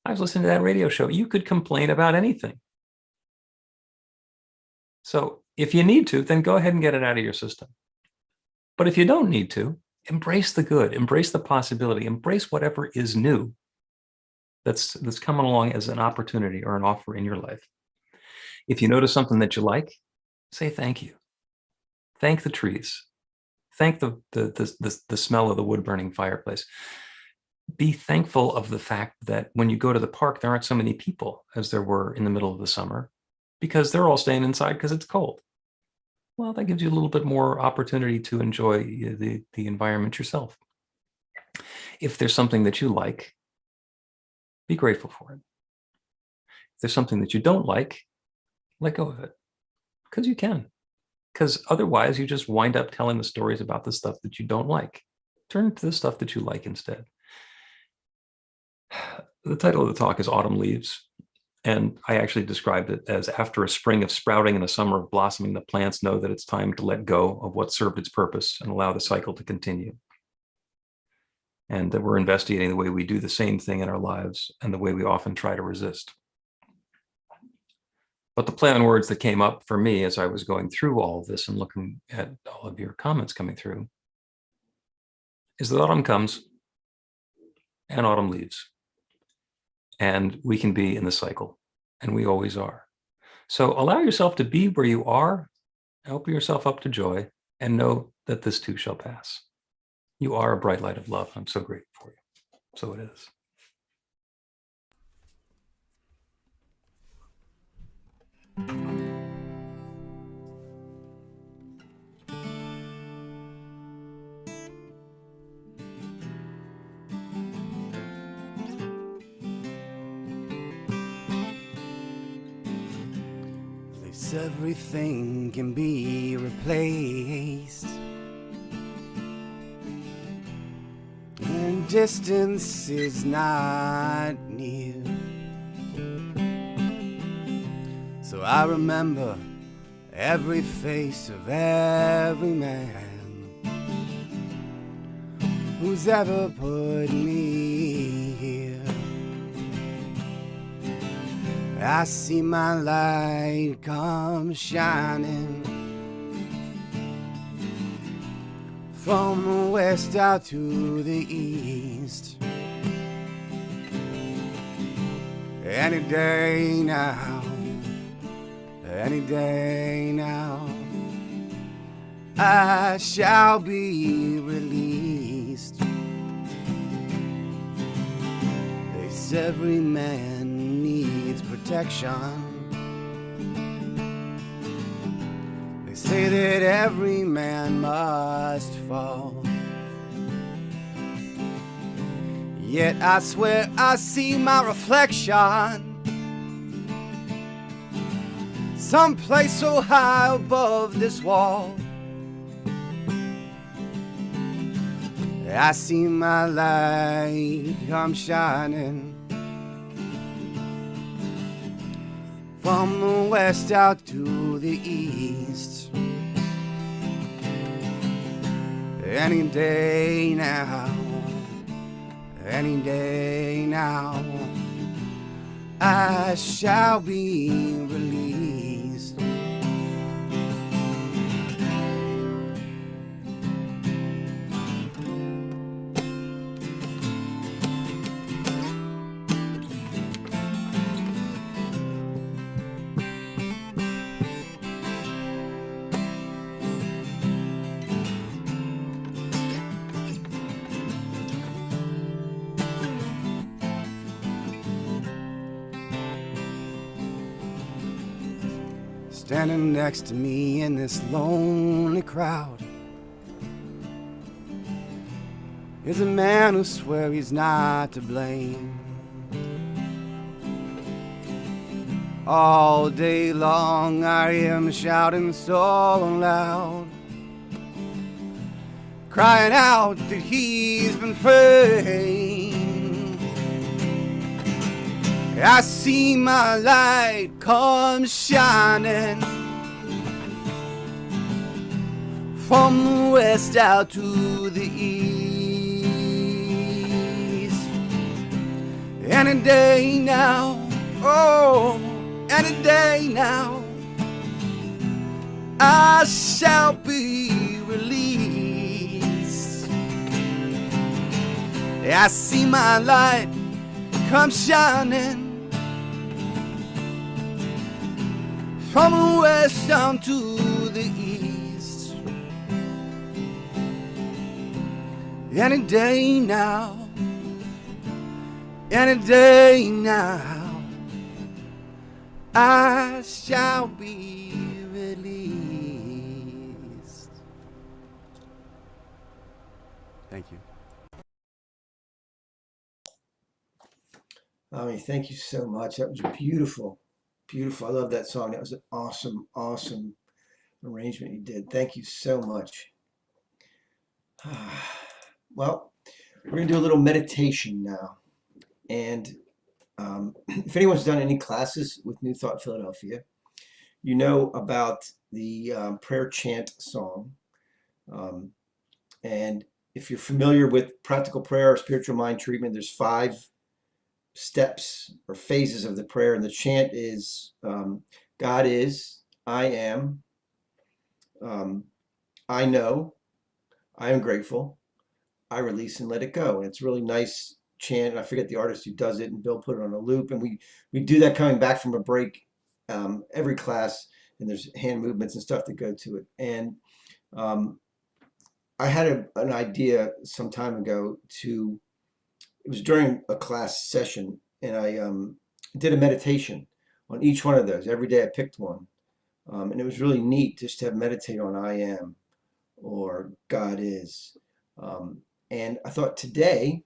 I was listening to that radio show. You could complain about anything. So if you need to, then go ahead and get it out of your system. But if you don't need to, embrace the good, embrace the possibility, embrace whatever is new that's coming along as an opportunity or an offer in your life. If you notice something that you like, say thank you. Thank the trees. Thank the smell of the wood-burning fireplace. Be thankful of the fact that when you go to the park, there aren't so many people as there were in the middle of the summer, because they're all staying inside because it's cold. Well, that gives you a little bit more opportunity to enjoy the environment yourself. If there's something that you like, be grateful for it. If there's something that you don't like, let go of it, because you can. Because otherwise, you just wind up telling the stories about the stuff that you don't like. Turn to the stuff that you like instead. The title of the talk is Autumn Leaves. And I actually described it as, after a spring of sprouting and a summer of blossoming, the plants know that it's time to let go of what served its purpose and allow the cycle to continue. And that we're investigating the way we do the same thing in our lives and the way we often try to resist. But the play on words that came up for me as I was going through all of this and looking at all of your comments coming through is that autumn comes and autumn leaves. And we can be in the cycle, and we always are. So allow yourself to be where you are, open yourself up to joy, and know that this too shall pass. You are a bright light of love. I'm so grateful for you. So it is. Everything can be replaced, and distance is not near. So I remember every face of every man who's ever put me here. I see my light come shining from the west out to the east. Any day now, any day now, I shall be released. They say every man needs protection. They say that every man must fall. Yet I swear I see my reflection someplace so high above this wall. I see my light come shining from the west out to the east. Any day now, any day now, I shall be released. Standing next to me in this lonely crowd is a man who swears he's not to blame. All day long I hear him shouting so loud, crying out that he's been praying. I see my light come shining from the west out to the east. Any day now, oh, any day now, I shall be released. I see my light come shining from the west down to the east. Any day now, any day now, I shall be released. Thank you. Thank you so much. That was beautiful. Beautiful. I love that song. That was an awesome, awesome arrangement you did. Thank you so much. Well, we're going to do a little meditation now. And if anyone's done any classes with New Thought Philadelphia, you know about the prayer chant song. And if you're familiar with practical prayer or spiritual mind treatment, there's 5 steps or phases of the prayer, and the chant is God is, I am, I know, I am grateful, I release and let it go. And it's a really nice chant. I forget the artist who does it, and Bill put it on a loop, and we do that coming back from a break every class, and there's hand movements and stuff that go to it. And I had an idea some time ago to, it was during a class session, and I did a meditation on each one of those. Every day I picked one. And it was really neat just to have meditate on I am or God is. And I thought today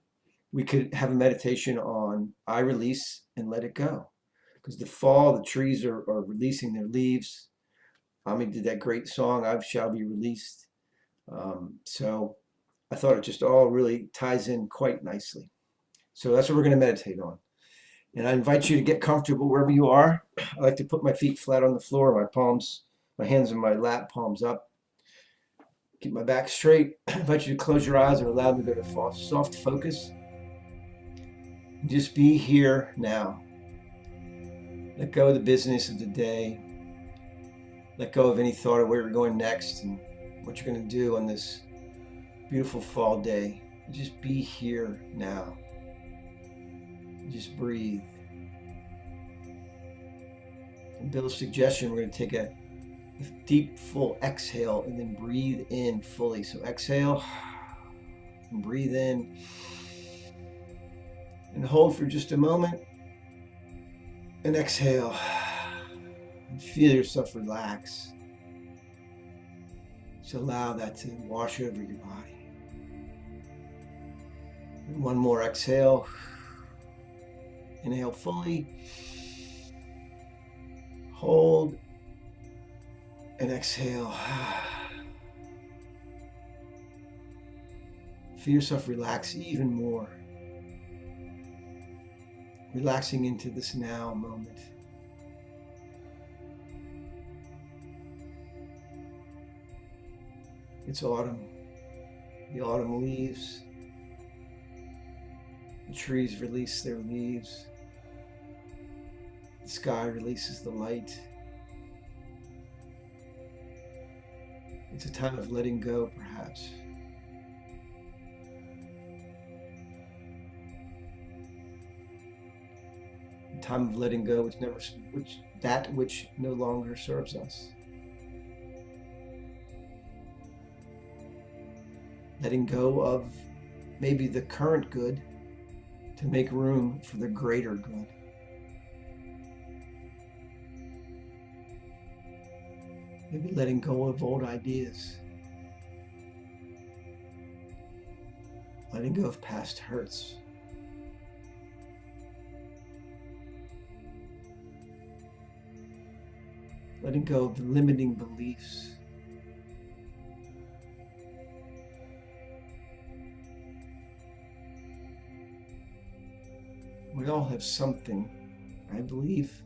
we could have a meditation on I release and let it go. Because the fall, the trees are releasing their leaves. Ami did that great song, I shall be released. So I thought it just all really ties in quite nicely. So that's what we're going to meditate on. And I invite you to get comfortable wherever you are. I like to put my feet flat on the floor, my palms, my hands in my lap, palms up. Keep my back straight. I invite you to close your eyes and allow them to go to soft focus. Just be here now. Let go of the business of the day. Let go of any thought of where you're going next and what you're going to do on this beautiful fall day. Just be here now. Just breathe. And Bill's suggestion, we're going to take a deep, full exhale and then breathe in fully. So exhale and breathe in and hold for just a moment and exhale and feel yourself relax. Just allow that to wash over your body. And one more exhale. Inhale fully. Hold and exhale. Feel yourself relax even more. Relaxing into this now moment. It's autumn. The autumn leaves. The trees release their leaves. The sky releases the light. It's a time of letting go, perhaps. A time of letting go which no longer serves us. Letting go of maybe the current good to make room for the greater good. Maybe letting go of old ideas. Letting go of past hurts. Letting go of limiting beliefs. We all have something, I believe,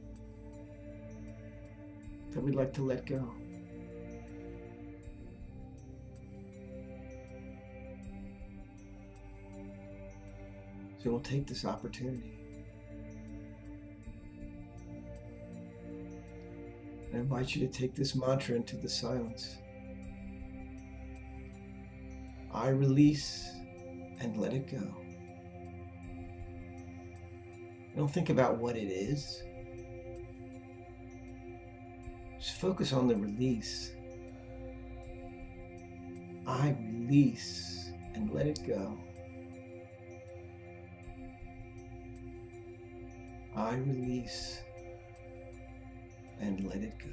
that we'd like to let go. So we'll take this opportunity. I invite you to take this mantra into the silence. I release and let it go. Don't think about what it is. Just focus on the release. I release and let it go. I release and let it go.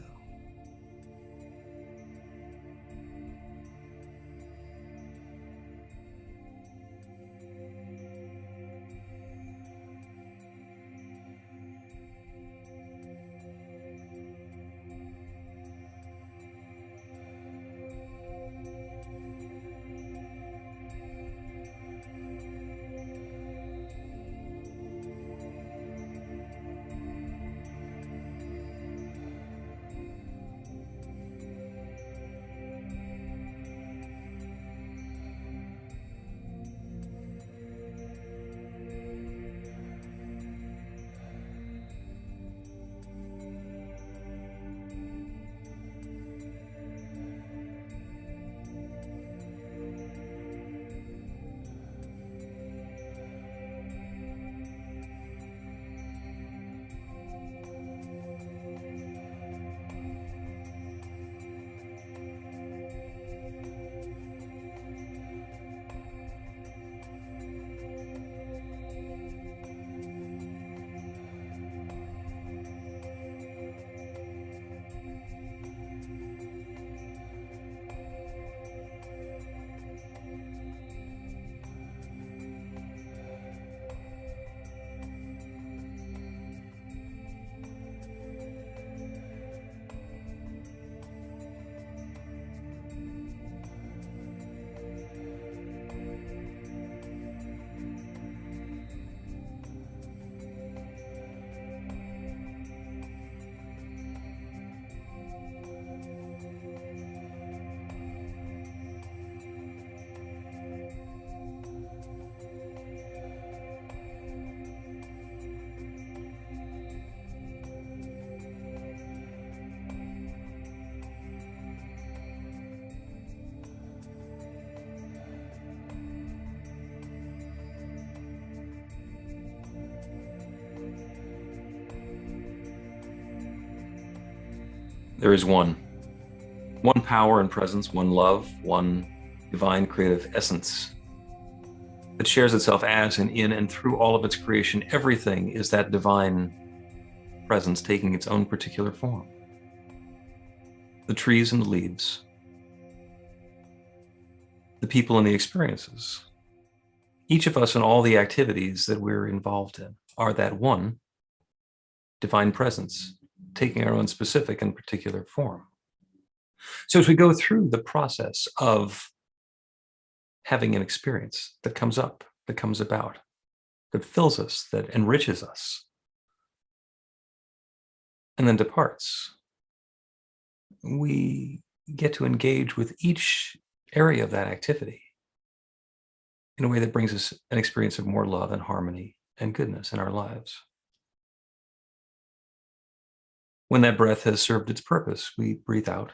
There is one power and presence, one love, one divine creative essence that shares itself as and in and through all of its creation. Everything is that divine presence taking its own particular form. The trees and the leaves, the people and the experiences, each of us and all the activities that we're involved in are that one divine presence taking our own specific and particular form. So as we go through the process of having an experience that comes up, that comes about, that fills us, that enriches us, and then departs, we get to engage with each area of that activity in a way that brings us an experience of more love and harmony and goodness in our lives. When that breath has served its purpose, we breathe out,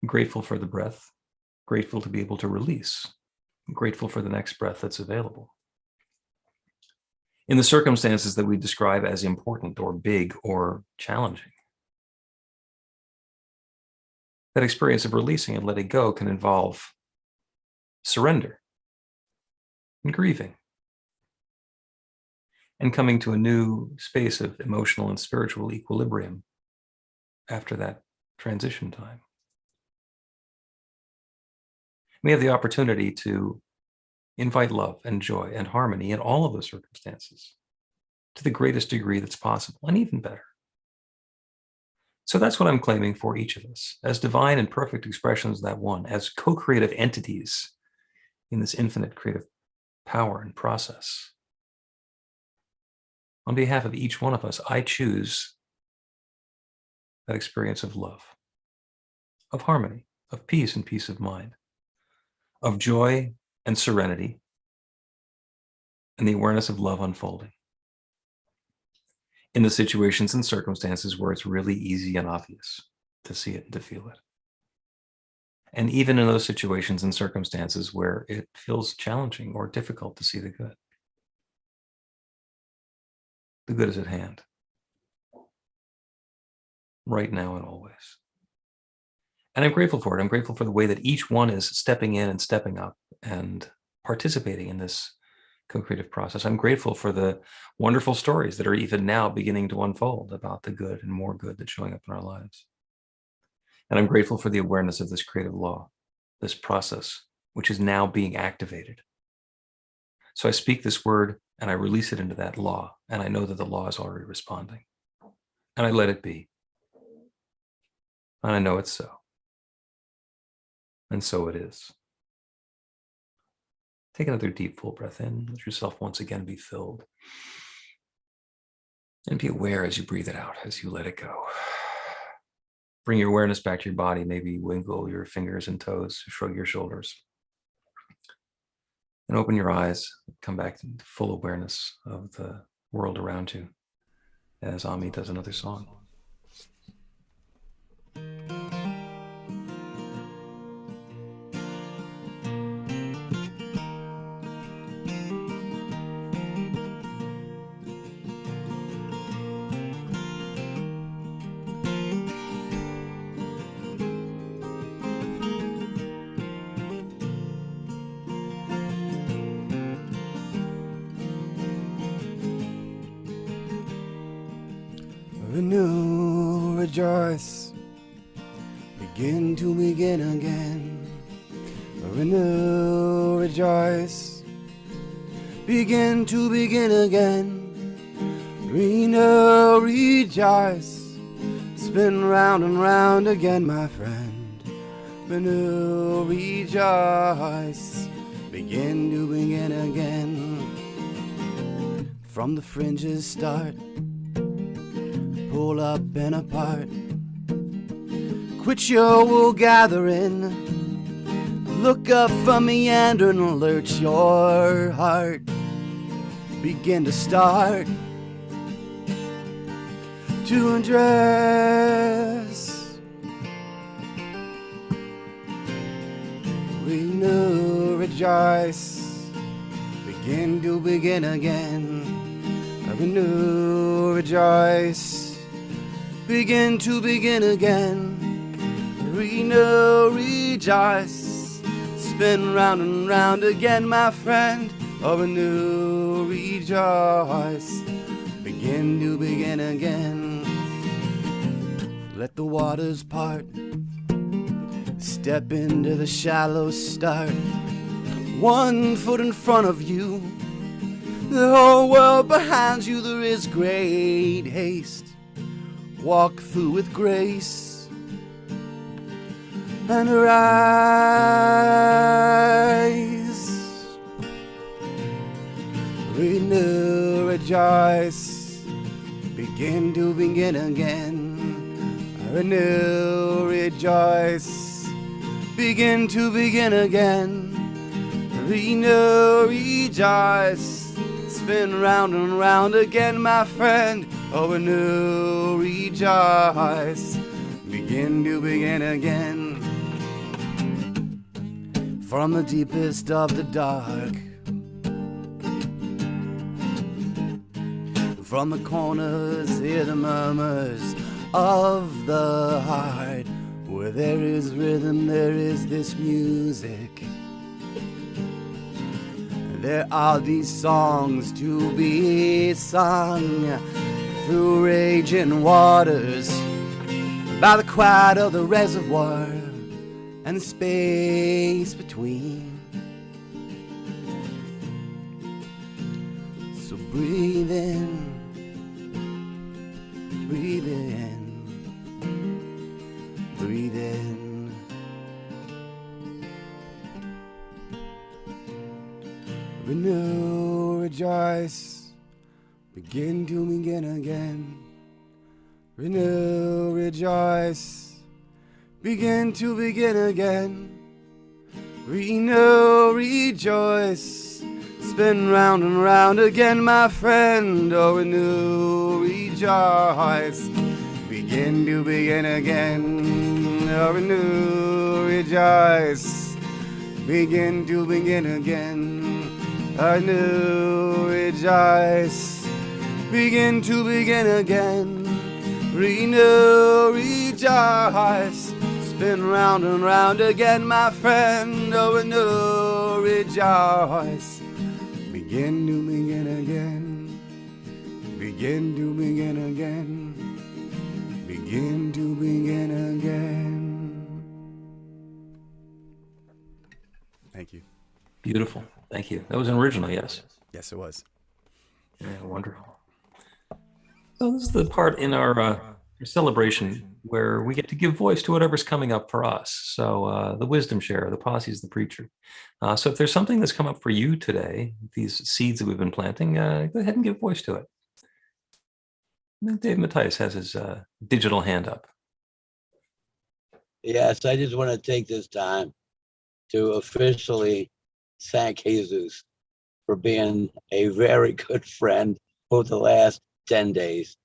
grateful for the breath, grateful to be able to release, grateful for the next breath that's available. In the circumstances that we describe as important or big or challenging, that experience of releasing and letting go can involve surrender and grieving and coming to a new space of emotional and spiritual equilibrium after that transition time. We have the opportunity to invite love and joy and harmony in all of those circumstances to the greatest degree that's possible, and even better. So that's what I'm claiming for each of us, as divine and perfect expressions of that one, as co-creative entities in this infinite creative power and process. On behalf of each one of us, I choose that experience of love, of harmony, of peace and peace of mind, of joy and serenity, and the awareness of love unfolding in the situations and circumstances where it's really easy and obvious to see it and to feel it. And even in those situations and circumstances where it feels challenging or difficult to see the good. The good is at hand, right now and always. And I'm grateful for it. I'm grateful for the way that each one is stepping in and stepping up and participating in this co-creative process. I'm grateful for the wonderful stories that are even now beginning to unfold about the good and more good that's showing up in our lives. And I'm grateful for the awareness of this creative law, this process, which is now being activated. So I speak this word and I release it into that law, and I know that the law is already responding. And I let it be. And I know it's so. And so it is. Take another deep, full breath in. Let yourself once again be filled. And be aware as you breathe it out, as you let it go. Bring your awareness back to your body. Maybe wiggle your fingers and toes, shrug your shoulders. And open your eyes. Come back to full awareness of the world around you as Ami does another song. Renew, rejoice, begin to begin again. Renew, rejoice, begin to begin again. Renew, rejoice, spin round and round again, my friend. Renew, rejoice, begin to begin again. From the fringes start, pull up and apart. Quit your wool gathering. Look up from meander and alert your heart. Begin to start to undress. Renew, rejoice, begin to begin again. Renew, rejoice, begin to begin again. Renew, rejoice, spin round and round again, my friend. Oh, renew, rejoice, begin to begin again. Let the waters part, step into the shallow start. 1 foot in front of you, the whole world behind you. There is great haste. Walk through with grace and rise. Renew, rejoice, begin to begin again. Renew, rejoice, begin to begin again. Renew, rejoice, spin round and round again, my friend. Oh, renew, rejoice, begin to begin again. From the deepest of the dark, from the corners, hear the murmurs of the heart. Where there is rhythm, there is this music. There are these songs to be sung through raging waters, by the quiet of the reservoir and the space between. So breathe in, breathe in, breathe in. Renew, rejoice, begin to begin again. Renew, rejoice, begin to begin again. Renew, rejoice, spin round and round again, my friend. Oh, renew, rejoice, begin to begin again. Oh, renew, rejoice, begin to begin again. Renew, rejoice, begin to begin again. Renew, rejoice, spin round and round again, my friend. Oh, renew, rejoice, begin to begin again. Begin to begin again. Begin to begin again. Thank you. Beautiful. Thank you. That was an original, yes? Yes, it was. Yeah, wonderful. So this is the part in our celebration where we get to give voice to whatever's coming up for us. So the wisdom share, the posse's the preacher. So if there's something that's come up for you today, these seeds that we've been planting, go ahead and give voice to it. Dave Mattias has his digital hand up. Yes, I just want to take this time to officially thank Jesus for being a very good friend over the last 10 days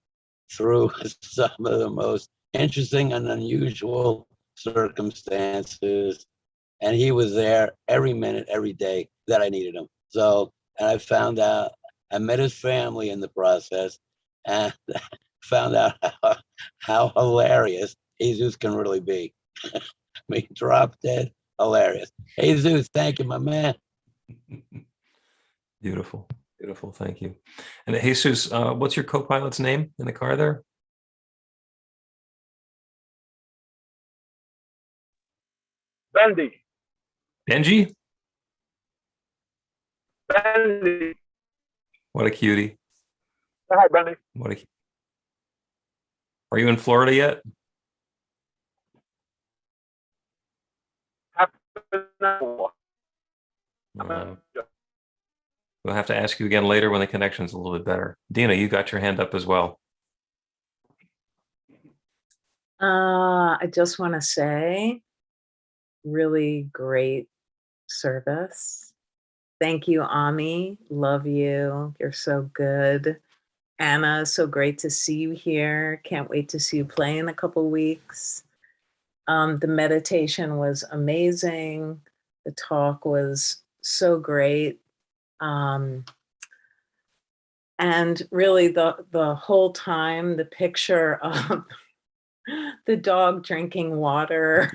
through some of the most interesting and unusual circumstances. And he was there every minute, every day that I needed him. So, and I found out, I met his family in the process and found out how hilarious Jesus can really be. I mean, drop dead hilarious. Jesus, thank you, my man. Beautiful. Beautiful. Thank you. And Jesus, what's your co-pilot's name in the car there? Bendy. Benji? Bendy. What a cutie. Hi, Bendy. What a. Are you in Florida yet? We'll have to ask you again later when the connection's a little bit better. Dina, you got your hand up as well. I just want to say, really great service. Thank you, Ami. Love you. You're so good. Anna, so great to see you here. Can't wait to see you play in a couple weeks. The meditation was amazing. The talk was so great. And really the whole time, the picture of the dog drinking water,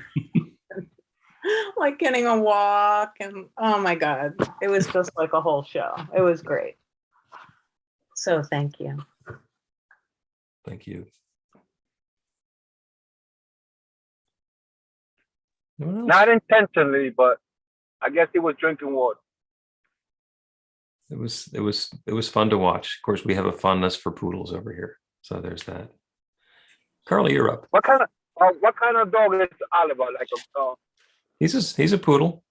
like getting a walk, and oh my God, it was just like a whole show. It was great. So thank you. Thank you. Anyone else? Not intentionally, but I guess he was drinking water. It was fun to watch. Of course, we have a fondness for poodles over here, so there's that. Carly, you're up. What kind of dog is Oliver? Like He's a poodle.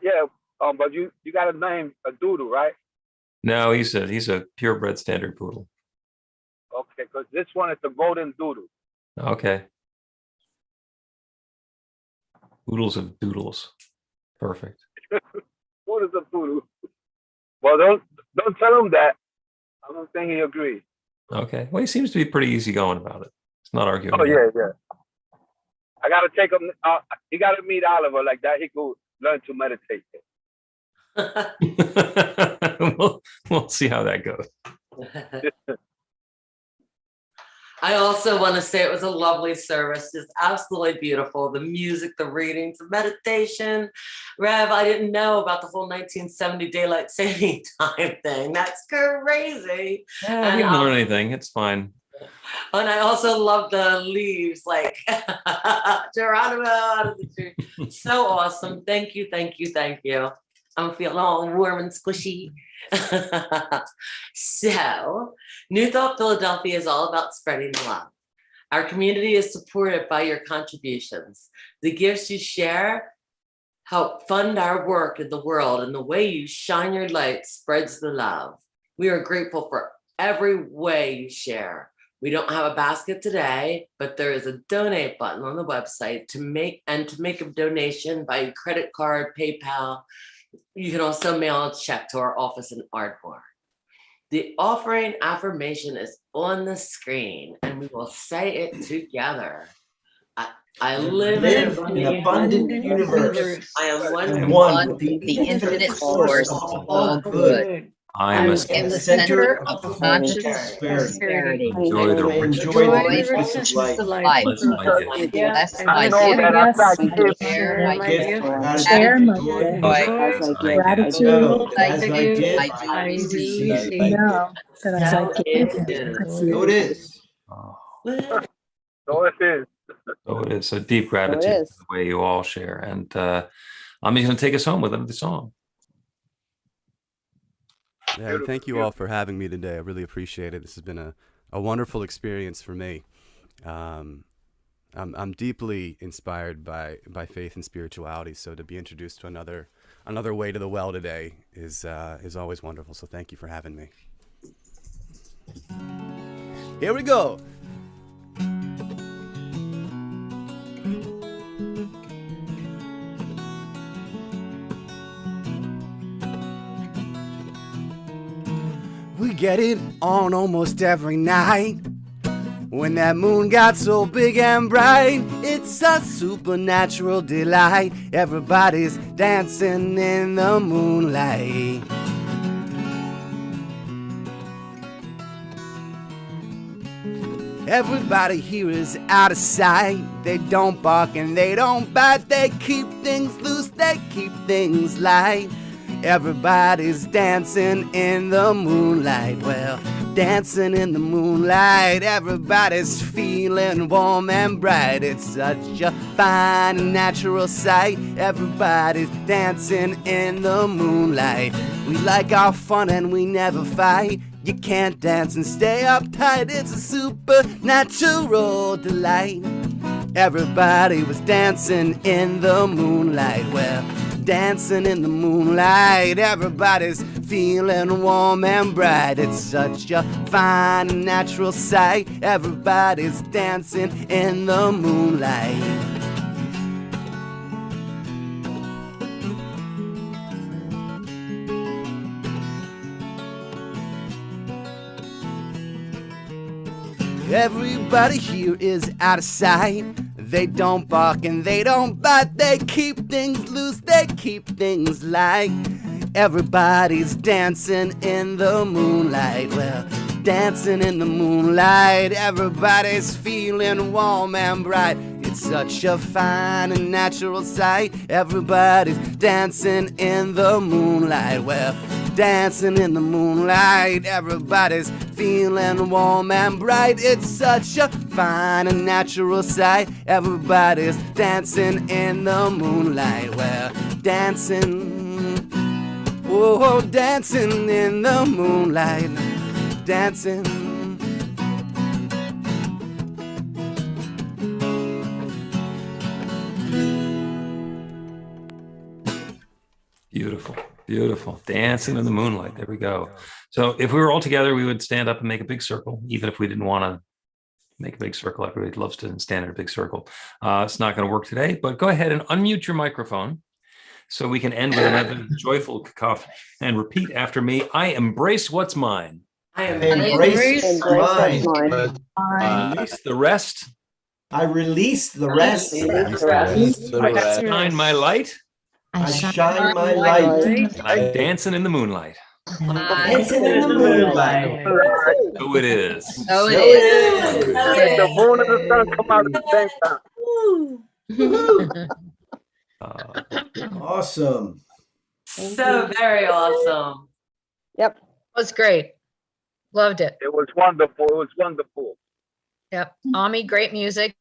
yeah, but you got a name, a doodle, right? No, he's a purebred standard poodle. Okay, because this one is the golden doodle. Okay. Poodles of doodles. Perfect. What is a poodle? Well, don't tell him that. I don't think he agrees. Okay. Well, he seems to be pretty easy-going about it. He's not arguing. Oh yeah. I gotta take him. He gotta meet Oliver like that. He could learn to meditate. We'll see how that goes. I also want to say it was a lovely service, just absolutely beautiful. The music, the readings, the meditation. Rev, I didn't know about the whole 1970 daylight saving time thing. That's crazy. Yeah, you didn't learn anything. It's fine. And I also love the leaves, like Geronimo out of the tree. So awesome. Thank you. I'm feeling all warm and squishy. So, New Thought Philadelphia is all about spreading the love. Our community is supported by your contributions. The gifts you share help fund our work in the world, and the way you shine your light spreads the love. We are grateful for every way you share. We don't have a basket today, but there is a donate button on the website to make a donation by credit card, PayPal. You can also mail a check to our office in Ardmore. The offering affirmation is on the screen, and we will say it together. I live in an abundant universe. I am one with the infinite source of all good. I am in the center of conscious prosperity. Enjoy the Enjoy the richness richness of of life. life. Bless I my know that I got gift. gifts. Share my Gift, gift. gratitude, Share my joy, gift. Gratitude. know as I give, I do receive. Know that as I give, so it is. So it is. So it is. So deep gratitude is. for the way you all share. And I'm just going to take us home with another song. Yeah, and thank you all for having me today. I really appreciate it. This has been a wonderful experience for me. I'm deeply inspired by faith and spirituality. So to be introduced to another way to the well today is always wonderful. So thank you for having me. Here we go. We get it on almost every night. When that moon got so big and bright, it's a supernatural delight. Everybody's dancing in the moonlight. Everybody here is out of sight. They don't bark and they don't bite. They keep things loose, they keep things light. Everybody's dancing in the moonlight. Well, dancing in the moonlight. Everybody's feeling warm and bright. It's such a fine and natural sight. Everybody's dancing in the moonlight. We like our fun and we never fight. You can't dance and stay uptight. It's a supernatural delight. Everybody was dancing in the moonlight. Well, dancing in the moonlight. Everybody's feeling warm and bright. It's such a fine and natural sight. Everybody's dancing in the moonlight. Everybody here is out of sight. They don't bark and they don't bite. They keep things loose, they keep things light. Everybody's dancing in the moonlight. Well, dancing in the moonlight. Everybody's feeling warm and bright. It's such a fine and natural sight. Everybody's dancing in the moonlight. Well, dancing in the moonlight. Everybody's feeling warm and bright. It's such a fine and natural sight. Everybody's dancing in the moonlight. Well, dancing, oh, dancing in the moonlight. Dancing. Beautiful, beautiful. Dancing in the moonlight. There we go. So if we were all together, we would stand up and make a big circle, even if we didn't want to make a big circle. Everybody loves to stand in a big circle. It's not going to work today, but go ahead and unmute your microphone so we can end with another joyful cacophony and repeat after me. I embrace what's mine. I Embrace mine. I release the rest. I release the rest. I shine my light. I shine my light. And I'm dancing in the moonlight. Dancing in the moonlight. So it is. So it is. The moon and the sun come out at the same time. Awesome. So very awesome. Yep. It was great. Loved it. It was wonderful. It was wonderful. Yep. Ami, great music.